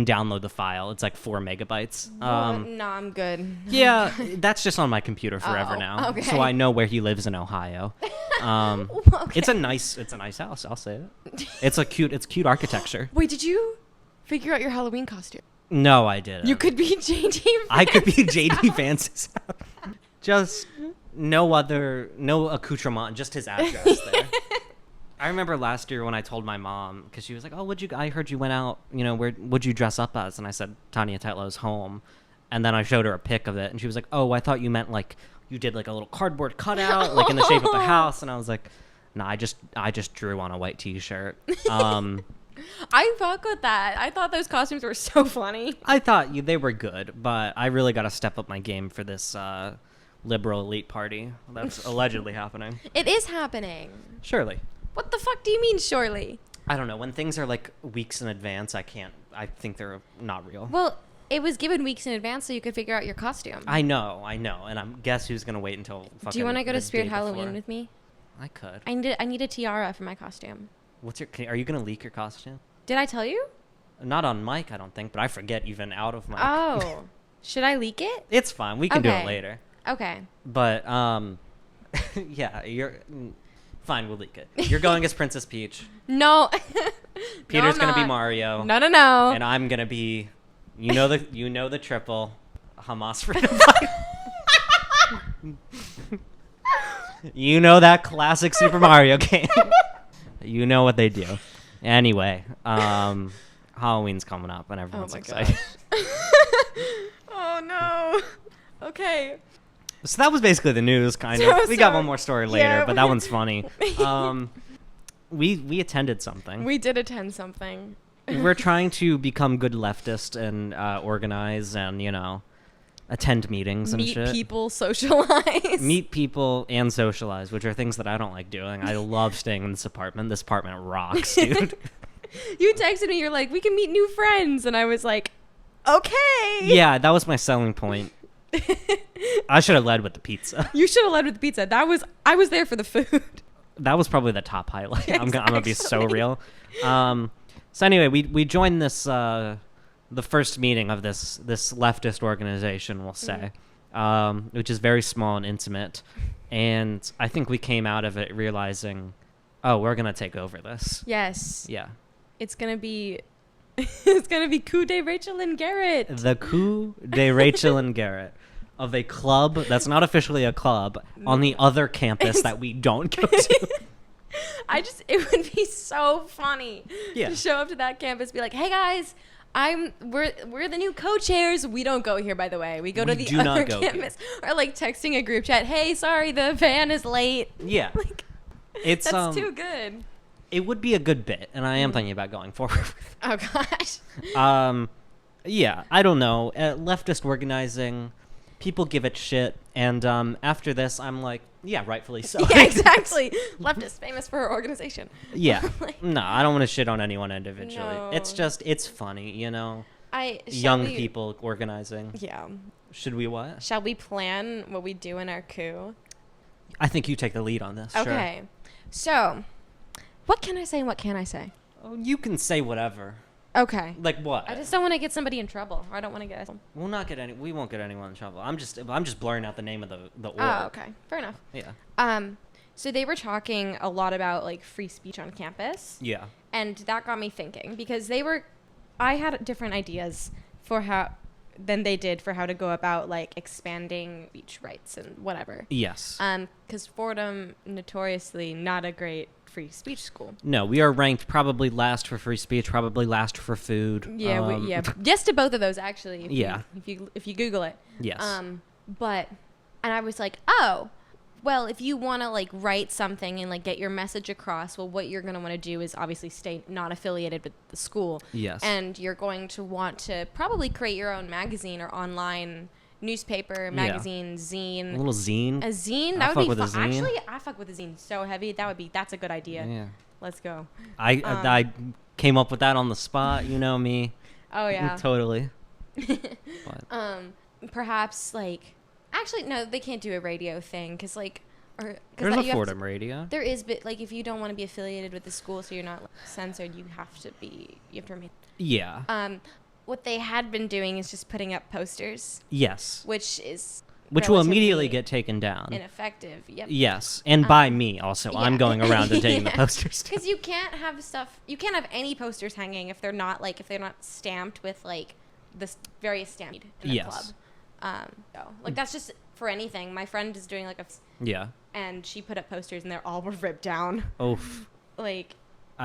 download the file. It's like 4 megabytes. No, I'm good. Yeah, that's just on my computer forever now. Okay. So I know where he lives in Ohio. Okay. It's a nice house. I'll say it. It's cute architecture. Wait, did you figure out your Halloween costume? No, I didn't. You could be JD Vance. I could be JD Vance's house. Just no accoutrement, just his address there. I remember last year when I told my mom, because she was like, "Oh, I heard you went out. What'd you dress up as?" And I said, "Tanya Tetlow's home." And then I showed her a pic of it, and she was like, "Oh, I thought you meant like you did like a little cardboard cutout, like in the shape of the house." And I was like, "No, I just drew on a white T-shirt." I fuck with that. I thought those costumes were so funny. I thought they were good, but I really got to step up my game for this liberal elite party that's allegedly happening. It is happening. Surely. What the fuck do you mean, surely? I don't know. When things are like weeks in advance, I think they're not real. Well, it was given weeks in advance so you could figure out your costume. I know. And guess who's going to wait until fucking Do you want to go to the Spirit day Halloween before? with me? I could. I need a tiara for my costume. Are you going to leak your costume? Did I tell you? Not on mic, I don't think, but I forget even out of mic. Oh. Should I leak it? It's fine. We can do it Okay. later. Okay. But, yeah, fine, we'll leak it. You're going as Princess Peach. No. Peter's no, going to be not. Mario. No. And I'm going to be, you know the triple, Hamas freedom fighter. You know that classic Super Mario game. You know what they do. Anyway, Halloween's coming up and everyone's excited. Oh no. Okay. So that was basically the news, kind of. We got one more story later, Yeah, but that one's funny. We attended something. We did attend something. We're trying to become good leftist and organize and, attend meetings and shit. Meet people, socialize. Meet people and socialize, which are things that I don't like doing. I love staying in this apartment. This apartment rocks, dude. You texted me, you're like, we can meet new friends. And I was like, okay. Yeah, that was my selling point. I should have led with the pizza. You should have led with the pizza. I was there for the food. That was probably the top highlight. I'm gonna be so Actually. real. So anyway, we joined this the first meeting of this leftist organization, we'll say, which is very small and intimate. And I think we came out of it realizing, oh, we're gonna take over this. Yes. Yeah. It's gonna be Coup de Rachel and Garrett. The Coup de Rachel and Garrett of a club that's not officially a club on the other campus that we don't go to. It would be so funny Yeah. to show up to that campus, be like, hey guys, we're the new co-chairs. We don't go here, by the way. We go to We the do not other go campus. Or like texting a group chat, hey, sorry, the van is late. Yeah. Like, It's that's too good. It would be a good bit, and I am thinking about going forward with it. Oh gosh. Yeah, I don't know. Leftist organizing, people give it shit, and after this, I'm like, yeah, rightfully so. Yeah, exactly. Leftist, famous for her organization. Yeah. Like, No, I don't want to shit on anyone individually. No. It's just, it's funny, you know? shall Young we- people organizing. Yeah. Should we what? Shall we plan what we do in our coup? I think you take the lead on this. Sure. Okay. So, what can I say and what can't I say? Oh, you can say whatever. Okay. Like what? I just don't want to get somebody in trouble. Or I don't want to get. We'll not get any. We won't get anyone in trouble. I'm just blurring out the name of the org. Oh, okay. Fair enough. Yeah. So they were talking a lot about like free speech on campus. Yeah. And that got me thinking because I had different ideas for than they did for how to go about like expanding speech rights and whatever. Yes. Because Fordham notoriously not a great free speech school. No, we are ranked probably last for free speech, probably last for food. Yeah, yeah. Yes to both of those actually. If you Google it. Yes. And I was like, oh, well, if you want to like write something and like get your message across, well, what you're going to want to do is obviously stay not affiliated with the school. Yes. And you're going to want to probably create your own magazine or online newspaper, magazine, zine. A little zine. A zine? I'll That would fuck be with a fun. zine. Actually, I fuck with a zine so heavy. That's a good idea. Yeah. Let's go. I came up with that on the spot. You know me. Oh, yeah. Totally. But, Perhaps like actually no, they can't do a radio thing because like there's a Fordham radio. There is, but like if you don't want to be affiliated with the school, so you're not like, censored, you have to remain. Yeah. What they had been doing is just putting up posters, Yes. which will immediately get taken down. ineffective. Yep. Yes, and by me also. Yeah. I'm going around and taking the posters down. Because you can't have any posters hanging if they're not stamped with like this various stamp in the club. That's just for anything. My friend is doing like Yeah. and she put up posters and they're all were ripped down. Oof. Like.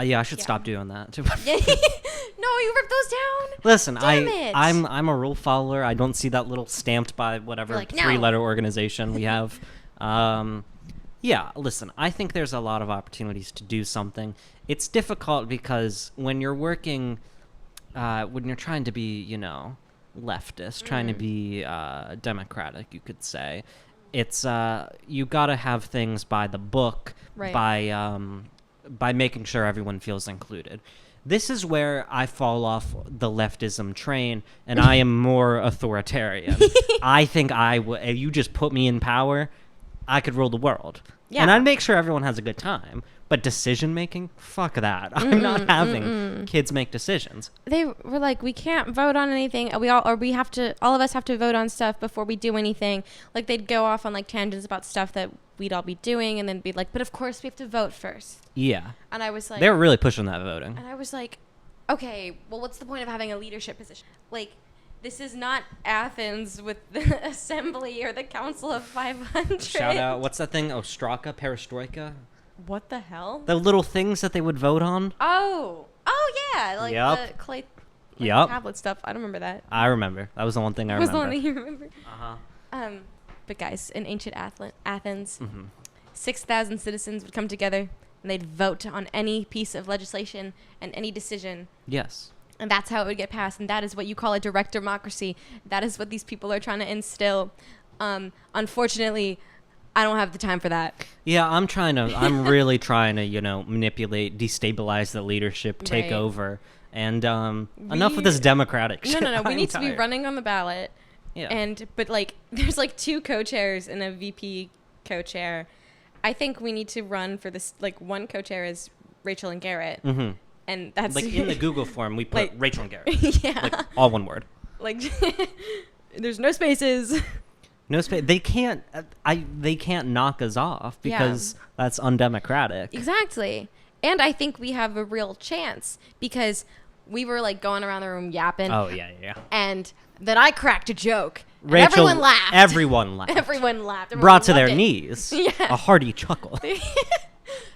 Yeah, I should stop doing that too. No, you ripped those down. Listen, Damn it. I'm a rule follower. I don't see that little stamped by whatever You're like, no. 3-letter organization we have. Yeah, listen, I think there's a lot of opportunities to do something. It's difficult because when you're working, when you're trying to be, leftist, trying to be democratic, you could say, it's you got to have things by the book, right. by making sure everyone feels included. This is where I fall off the leftism train, and I am more authoritarian. I think if you just put me in power, I could rule the world. Yeah. And I'd make sure everyone has a good time. But decision-making? Fuck that. I'm not having kids make decisions. They were like, we can't vote on anything. All of us have to vote on stuff before we do anything. Like, they'd go off on, like, tangents about stuff that we'd all be doing, and then be like, but of course we have to vote first. Yeah. And I was like... They were really pushing that voting. And I was like, okay, well, what's the point of having a leadership position? Like, this is not Athens with the assembly or the Council of 500. Shout out, what's that thing? Ostraka? Perestroika? What the hell? The little things that they would vote on? Oh yeah, like the clay tablet stuff. I don't remember that. I remember. That was the one thing I remember. Was the one thing you remember? Uh-huh. But guys, in ancient Athens, 6,000 citizens would come together and they'd vote on any piece of legislation and any decision. Yes. And that's how it would get passed. And that is what you call a direct democracy. That is what these people are trying to instill. Unfortunately, I don't have the time for that. Yeah, I'm really trying to, manipulate, destabilize the leadership, take over. And enough of this democratic shit. No. We need to be running on the ballot. Yeah. But there's like 2 co-chairs and a VP co-chair. I think we need to run for this. Like, one co-chair is Rachel and Garrett. Mm-hmm. And that's like in the Google form, we put Rachel and Garrett. Yeah. Like, all one word. Like, there's no spaces. No space. They can't. They can't knock us off because that's undemocratic. Exactly. And I think we have a real chance because we were like going around the room yapping. Oh yeah. And then I cracked a joke. Rachel, everyone laughed. Everyone laughed. Everyone Brought to their knees. Yeah. A hearty chuckle.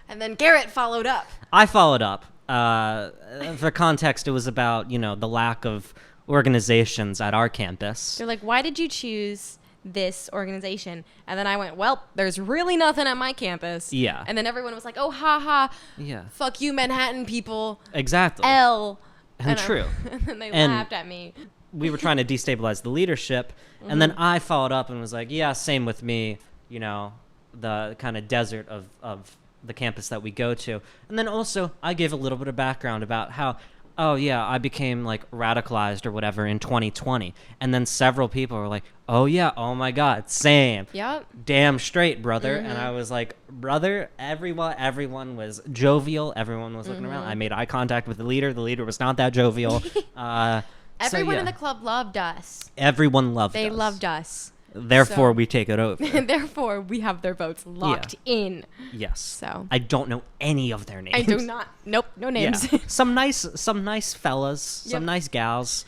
And then Garrett followed up. I followed up. For context, it was about the lack of organizations at our campus. They're like, why did you choose this organization? And then I went, well, there's really nothing at my campus. Yeah. And then everyone was like, oh, ha. Yeah. Fuck you, Manhattan people. Exactly. L. And true. And then they laughed at me. we were trying to destabilize the leadership. And then I followed up and was like, yeah, same with me, you know, the kind of desert of the campus that we go to. And then also I gave a little bit of background about how, oh yeah, I became like radicalized or whatever in 2020. And then several people were like, oh yeah, oh my God, same. Yep. Damn straight, brother. And I was like, brother, everyone was jovial. Everyone was looking around. I made eye contact with the leader. The leader was not that jovial. Everyone in the club loved us. Everyone loved us. They loved us. Therefore, So- we take it over. Therefore, we have their votes locked in. Yes. So I don't know any of their names. I do not. Nope, no names. Yeah. Some nice fellas, some Yep. nice gals.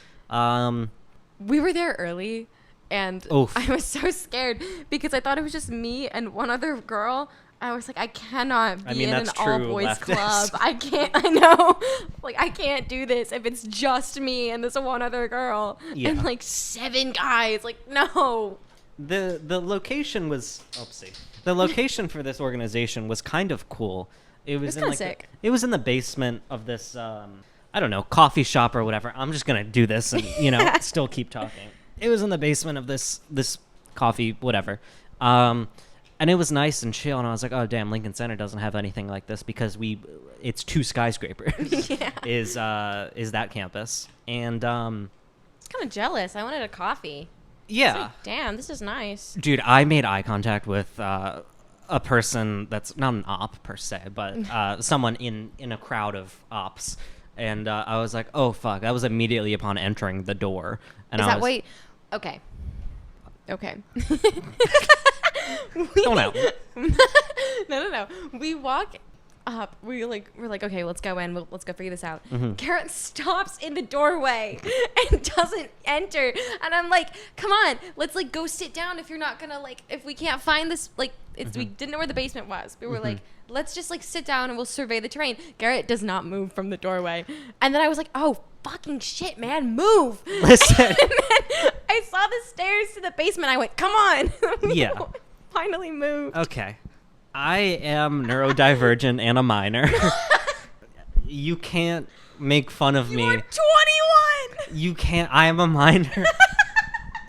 We were there early, and Oof. I was so scared because I thought it was just me and one other girl. I was like, I cannot be in an that's true all-boys leftist. club. I can't. I know. Like, I can't do this if it's just me and this one other girl Yeah. and like 7 guys. Like, no. The location was the location for this organization was kind of cool. It was It's in kinda like sick. it was in the basement of this I don't know, coffee shop or whatever. I'm just gonna do this and still keep talking. It was in the basement of this coffee whatever, and it was nice and chill. And I was like, oh damn, Lincoln Center doesn't have anything like this because it's 2 skyscrapers. Yeah. is that campus and It's kind of jealous. I wanted a coffee. yeah. It's like, damn, this is nice. Dude, I made eye contact with a person that's not an op per se, but someone in a crowd of ops, and I was like, "Oh fuck!" That was immediately upon entering the door, and Is I that was, wait? Okay. Okay. Don't out. No. We walk up. We're like, okay, let's go in. Let's go figure this out. Garrett stops in the doorway and doesn't enter. And I'm like, come on, let's like go sit down. If you're not gonna like, if we can't find this, like, we didn't know where the basement was. We were like, let's just like sit down and we'll survey the terrain. Garrett does not move from the doorway. And then I was like, oh fucking shit, man, move. Listen. And then I saw the stairs to the basement. I went, come on. We Yeah. finally moved. Okay, I am neurodivergent and a minor. You can't make fun of me. You're 21. You can't. I am a minor.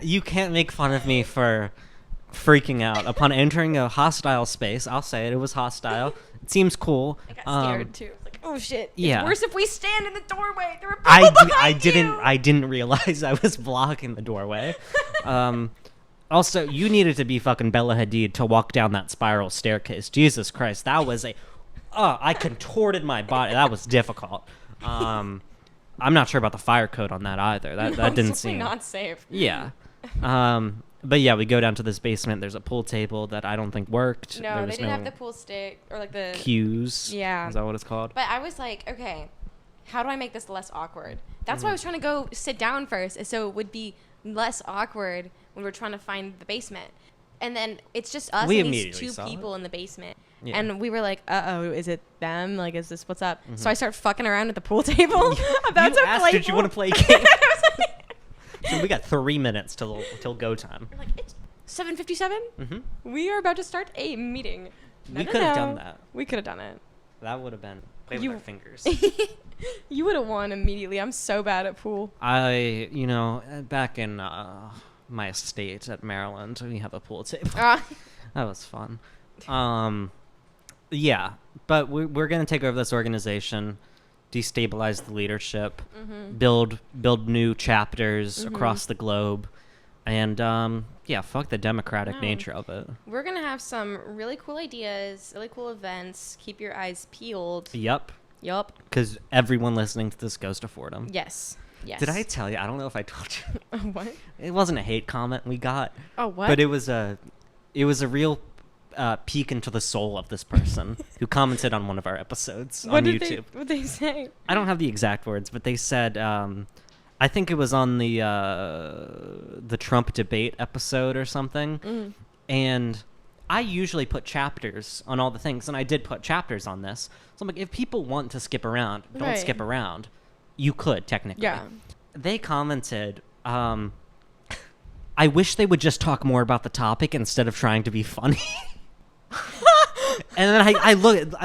You can't make fun of me for freaking out upon entering a hostile space. I'll say it. It was hostile. It seems cool. I got scared too. Like, oh shit. yeah. It's worse if we stand in the doorway. There are people behind you. I didn't realize I was blocking the doorway. Also, you needed to be fucking Bella Hadid to walk down that spiral staircase. Jesus Christ, that was I contorted my body. That was difficult. I'm not sure about the fire code on that either. That didn't It's seem not safe. Yeah. But yeah, we go down to this basement. There's a pool table that I don't think worked. No, there they was didn't have the pool stick or like the cues. Yeah. Is that what it's called? But I was like, okay, how do I make this less awkward? That's Mm-hmm. why I was trying to go sit down first, so it would be less awkward when we're trying to find the basement. And then it's just us We and these immediately 2 saw people in the basement. Yeah. And we were like, uh-oh, is it them? Like, is this what's up? So I start fucking around at the pool table. About you to asked, play did you pool. want to play a game? I was like, So we got 3 minutes till go time. we're like, it's 7:57. Mm-hmm. We are about to start a meeting. We could have done that. We could have done it. That would have been play You- with our fingers. You would have won immediately. I'm so bad at pool. Back in my estate at Maryland, we have a pool table. Ah. That was fun. Yeah, but we're gonna take over this organization, destabilize the leadership, build new chapters across the globe, and fuck the democratic No. nature of it. We're going to have some really cool ideas, really cool events. Keep your eyes peeled. Yep, Yup. because everyone listening to this goes to Fordham. Yes. Yes. Did I tell you? I don't know if I told you. What? It wasn't a hate comment we got, Oh, what? but it was a real peek into the soul of this person who commented on one of our episodes What on did YouTube. What they say? I don't have the exact words, but they said, I think it was on the Trump debate episode or something, and I usually put chapters on all the things, and I did put chapters on this. So I'm like, if people want to skip around, don't Right. skip around. You could, technically. Yeah. They commented, I wish they would just talk more about the topic instead of trying to be funny. And then I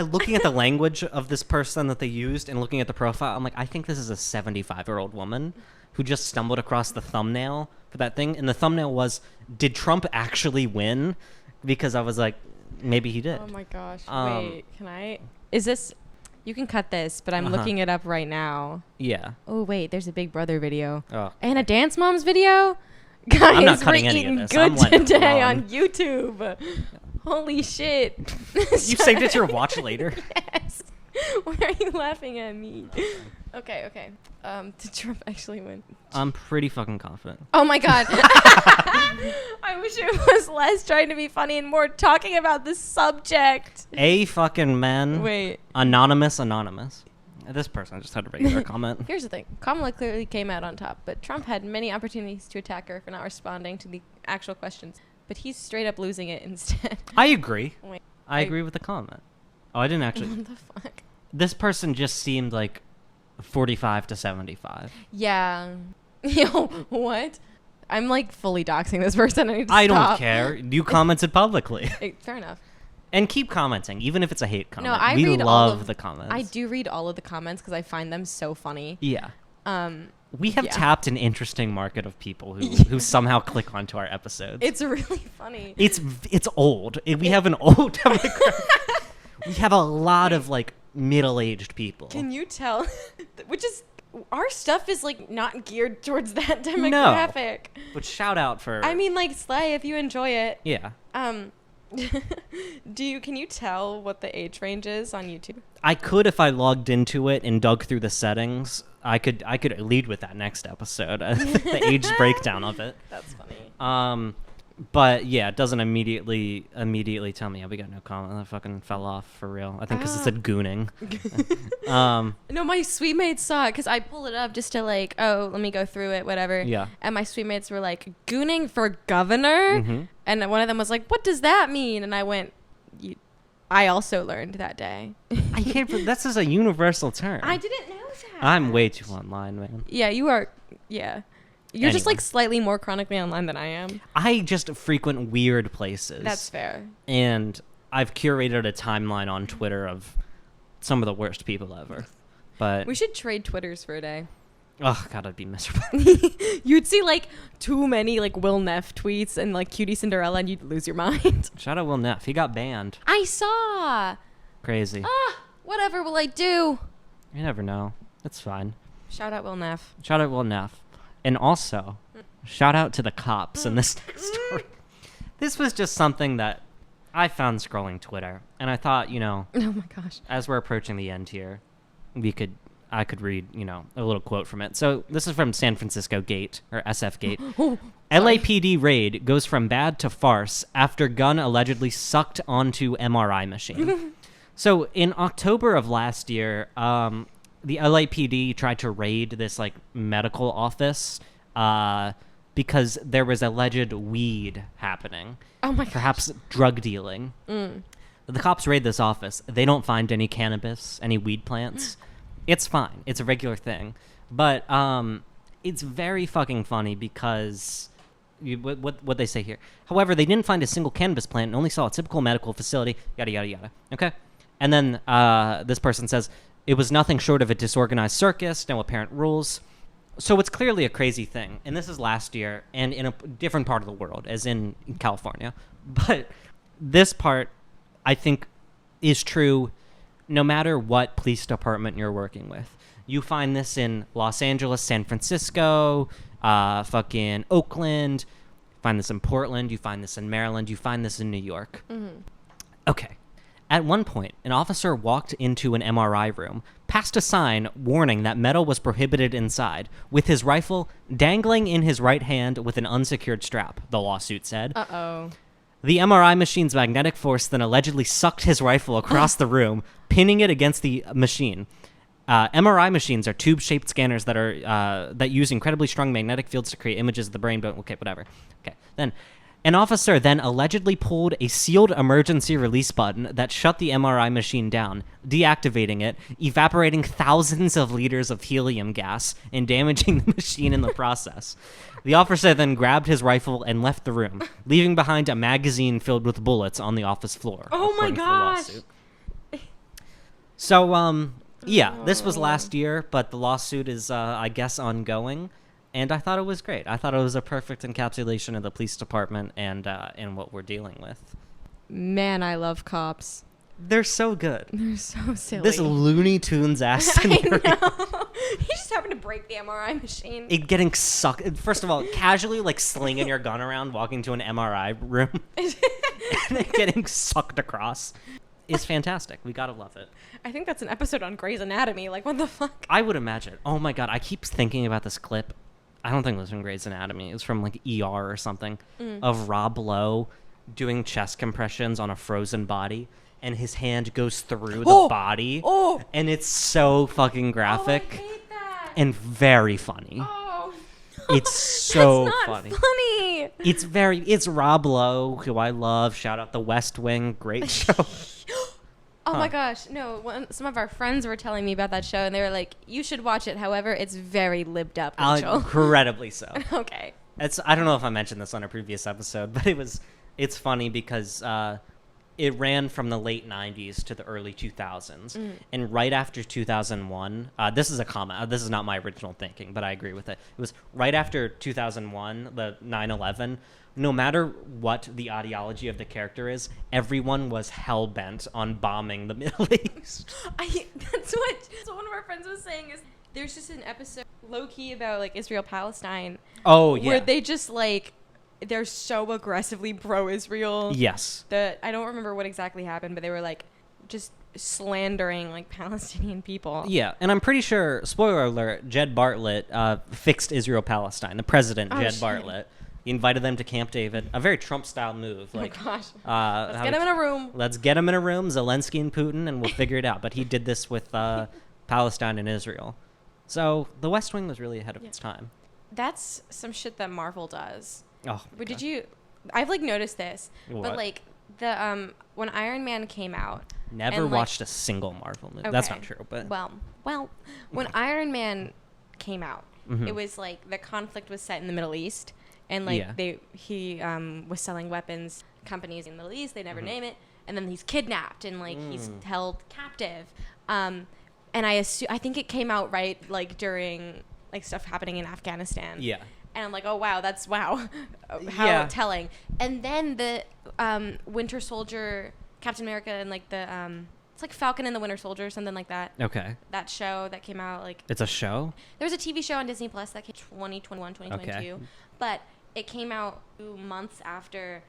looking at the language of this person that they used and looking at the profile, I'm like, I think this is a 75-year-old woman who just stumbled across the thumbnail for that thing, and the thumbnail was, "Did Trump actually win?" Because I was like, maybe he did. Oh my gosh. Wait, can I? Is this? You can cut this, but I'm looking it up right now. Yeah. Oh wait, there's a Big Brother video And a Dance Moms video. Guys, I'm not we're cutting any eating of this. good I'm letting it today run. on YouTube. Holy shit! You saved it to your watch later. Yes. Why are you laughing at me? Okay. Did Trump actually win? I'm pretty fucking confident. Oh my god. I wish it was less trying to be funny and more talking about the subject. A fucking man. Wait. Anonymous. This person just had a regular comment. Here's the thing. Kamala clearly came out on top, but Trump had many opportunities to attack her for not responding to the actual questions. But he's straight up losing it instead. I agree. Wait. I agree with the comment. Oh, I didn't actually. What the fuck? This person just seemed like 45 to 75. Yeah. Yo, what? I'm like fully doxing this person. I need to I stop. don't care. You commented publicly. Fair enough. And keep commenting, even if it's a hate comment. No, I we read all love of the comments. I do read all of the comments because I find them so funny. Yeah. We have Yeah. tapped an interesting market of people who somehow click onto our episodes. It's really funny. It's old. We have an old demographic. We have a lot of like middle-aged people. Can you tell? Which is our stuff is like not geared towards that demographic. But shout out for. I mean, like slay if you enjoy it. Yeah. Can you tell what the age range is on YouTube? I could if I logged into it and dug through the settings. I could lead with that next episode, the age breakdown of it. That's funny. But yeah, it doesn't immediately tell me. We got no comment. That fucking fell off for real. I think because it said gooning. No, my suite mates saw it because I pulled it up just to like, let me go through it, whatever. Yeah. And my suite mates were like, gooning for governor? Mm-hmm. And one of them was like, what does that mean? And I went, I also learned that day. I can't. This is a universal term. I didn't know that. I'm way too online, man. Yeah, you are. Yeah. You're just Anyway. like slightly more chronically online than I am. I just frequent weird places. That's fair. And I've curated a timeline on Twitter of some of the worst people ever. But We should trade Twitters for a day. oh god, I'd be miserable. You'd see like too many like Will Neff tweets and like Cutie Cinderella and you'd lose your mind. Shout out Will Neff. He got banned. I saw. Crazy. Whatever will I do? You never know. It's fine. Shout out Will Neff. Shout out Will Neff. And also, shout out to the cops in this next story. This was just something that I found scrolling Twitter, and I thought, Oh my gosh. as we're approaching the end here, I could read, a little quote from it. So this is from San Francisco Gate, or SF Gate. LAPD raid goes from bad to farce after gun allegedly sucked onto MRI machine. So in October of last year, the LAPD tried to raid this like medical office because there was alleged weed happening. Oh my gosh. Perhaps drug dealing. The cops raid this office. They don't find any cannabis, any weed plants. It's fine. It's a regular thing. But it's very fucking funny because what they say here. However, they didn't find a single cannabis plant and only saw a typical medical facility, yada, yada, yada. Okay? And then this person says, it was nothing short of a disorganized circus, no apparent rules. So it's clearly a crazy thing. And this is last year and in a different part of the world, as in California. But this part, I think, is true no matter what police department you're working with. You find this in Los Angeles, San Francisco, fucking Oakland. You find this in Portland. You find this in Maryland. You find this in New York. Mm-hmm. Okay. At one point, an officer walked into an MRI room, passed a sign warning that metal was prohibited inside, with his rifle dangling in his right hand with an unsecured strap, the lawsuit said. Uh-oh. The MRI machine's magnetic force then allegedly sucked his rifle across the room, pinning it against the machine. MRI machines are tube-shaped scanners that use incredibly strong magnetic fields to create images of the brain. But okay, whatever. Okay, then an officer then allegedly pulled a sealed emergency release button that shut the MRI machine down, deactivating it, evaporating thousands of liters of helium gas, and damaging the machine in the process. The officer then grabbed his rifle and left the room, leaving behind a magazine filled with bullets on the office floor. Oh my according to the gosh! lawsuit. So, yeah, this was last year, but the lawsuit is, I guess, ongoing. And I thought it was great. I thought it was a perfect encapsulation of the police department and what we're dealing with. Man, I love cops. They're so good. They're so silly. This Looney Tunes ass scenario. I know. He just happened to break the MRI machine. It getting sucked. First of all, casually like slinging your gun around, walking to an MRI room, and then getting sucked across is fantastic. We gotta love it. I think that's an episode on Grey's Anatomy. Like, what the fuck? I would imagine. Oh my god, I keep thinking about this clip. I don't think it was from Grey's Anatomy. It was from like ER or something of Rob Lowe doing chest compressions on a frozen body. And his hand goes through the body. Oh. And it's so fucking graphic. Oh, I hate that. And very funny. Oh. It's so That's not funny. It's Rob Lowe, who I love. Shout out The West Wing. Great show. Oh my gosh. No, some of our friends were telling me about that show, and they were like, you should watch it. However, it's very libbed up, Rachel. Incredibly so. Okay. I don't know if I mentioned this on a previous episode, but it's funny because it ran from the late 90s to the early 2000s. And right after 2001, this is a comment. This is not my original thinking, but I agree with it. It was right after 2001, the 9/11. No matter what the ideology of the character is, everyone was hell-bent on bombing the Middle East. That's what one of our friends was saying is there's just an episode low-key about like Israel-Palestine. Oh, yeah. Where they just like... They're so aggressively pro-Israel. Yes. That I don't remember what exactly happened, but they were like just slandering like Palestinian people. Yeah, and I'm pretty sure, spoiler alert, Jed Bartlett fixed Israel-Palestine. The president, Jed Bartlett. He invited them to Camp David. A very Trump-style move. Like, oh gosh. Let's get him in a room. Let's get him in a room, Zelensky and Putin, and we'll figure it out. But he did this with Palestine and Israel. So the West Wing was really ahead of its time. That's some shit that Marvel does. Oh, but did you? I've like noticed this, what? but like the when Iron Man came out, never watched a single Marvel movie. Okay. That's not true, but well, when Iron Man came out, it was like the conflict was set in the Middle East, and like he was selling weapons companies in the Middle East. They never name it, and then he's kidnapped and like he's held captive. And I think it came out right like during like stuff happening in Afghanistan. Yeah. And I'm like, oh, wow, how telling. And then the Winter Soldier, Captain America, and like the, it's like Falcon and the Winter Soldier, something like that. Okay. That show that came out, like. It's a show? There was a TV show on Disney Plus that came 2021, 2022. Okay. But it came out 2 months after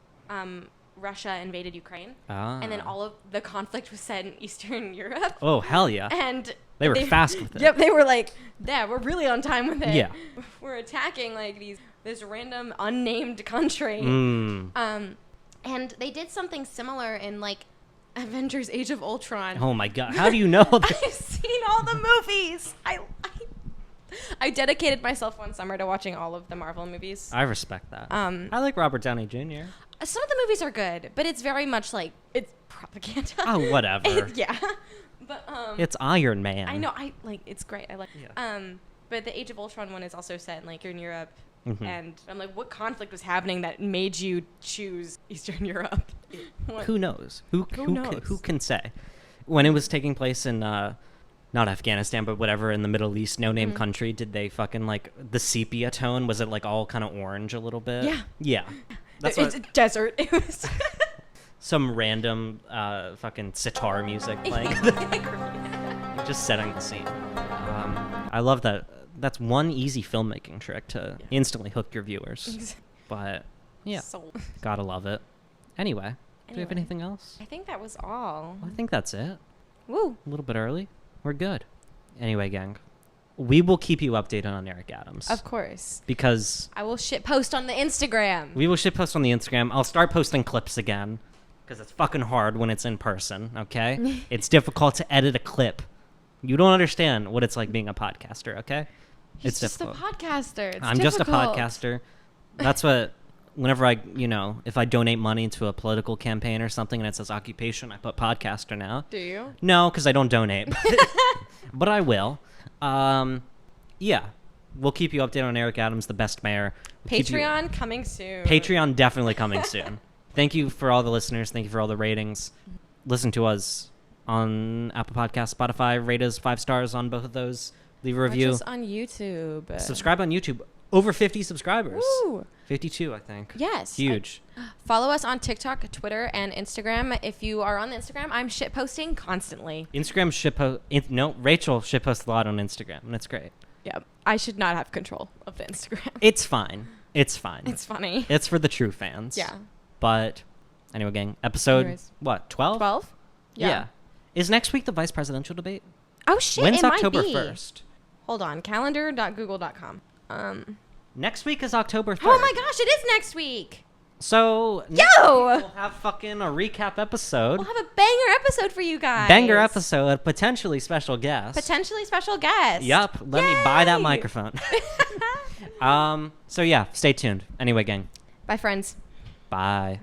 Russia invaded Ukraine. And then all of the conflict was set in Eastern Europe. Oh, hell yeah. And they were fast with it. Yep, they were like, yeah, we're really on time with it. Yeah. We're attacking like this random unnamed country. And they did something similar in like Avengers Age of Ultron. Oh my god. How do you know that? I've seen all the movies. I dedicated myself one summer to watching all of the Marvel movies. I respect that. I like Robert Downey Jr. Some of the movies are good, but it's very much like it's propaganda. Oh, whatever. Yeah. But it's Iron Man. I know. It's great. I like. Yeah. But the Age of Ultron one is also set in like Eastern Europe, and I'm like, what conflict was happening that made you choose Eastern Europe? Who knows? Who knows? Who can say? When it was taking place in not Afghanistan, but whatever in the Middle East, no name country, did they fucking like the sepia tone? Was it like all kind of orange a little bit? Yeah. Yeah. It's a desert. It was. Some random fucking sitar music playing. Just setting the scene. I love that. That's one easy filmmaking trick to instantly hook your viewers. But yeah, gotta love it. Anyway, do you have anything else? I think that was all. I think that's it. Woo. A little bit early. We're good. Anyway, gang, we will keep you updated on Eric Adams. Of course. Because I will shitpost on the Instagram. We will shitpost on the Instagram. I'll start posting clips again. Because it's fucking hard when it's in person, okay? It's difficult to edit a clip. You don't understand what it's like being a podcaster, okay? It's just difficult. A podcaster. I'm just a podcaster. That's what, whenever if I donate money to a political campaign or something and it says occupation, I put podcaster now. Do you? No, because I don't donate. But I will. Yeah. We'll keep you updated on Eric Adams, the best mayor. Patreon coming soon. Patreon definitely coming soon. Thank you for all the listeners. Thank you for all the ratings. Listen to us on Apple Podcasts, Spotify. Rate us 5 stars on both of those. Leave a review. Watch us on YouTube. Subscribe on YouTube. Over 50 subscribers. Woo. 52, I think. Yes. Huge. Follow us on TikTok, Twitter, and Instagram. If you are on the Instagram, I'm shitposting constantly. Instagram shitpost. No, Rachel shitposts a lot on Instagram, and it's great. Yeah, I should not have control of the Instagram. It's fine. It's fine. It's funny. It's for the true fans. Yeah. But anyway, gang, episode, Anyways. what, 12? 12? Yeah. Is next week the vice presidential debate? Oh, shit, When's it October might be. 1st? Hold on, calendar.google.com. Next week is October 3rd. Oh my gosh, it is next week. So, Yo! next week we'll have fucking a recap episode. We'll have a banger episode for you guys. Banger episode, potentially special guest. Potentially special guest. Yup. Let me buy that Yay! microphone. So yeah, stay tuned. Anyway, gang. Bye, friends. Bye.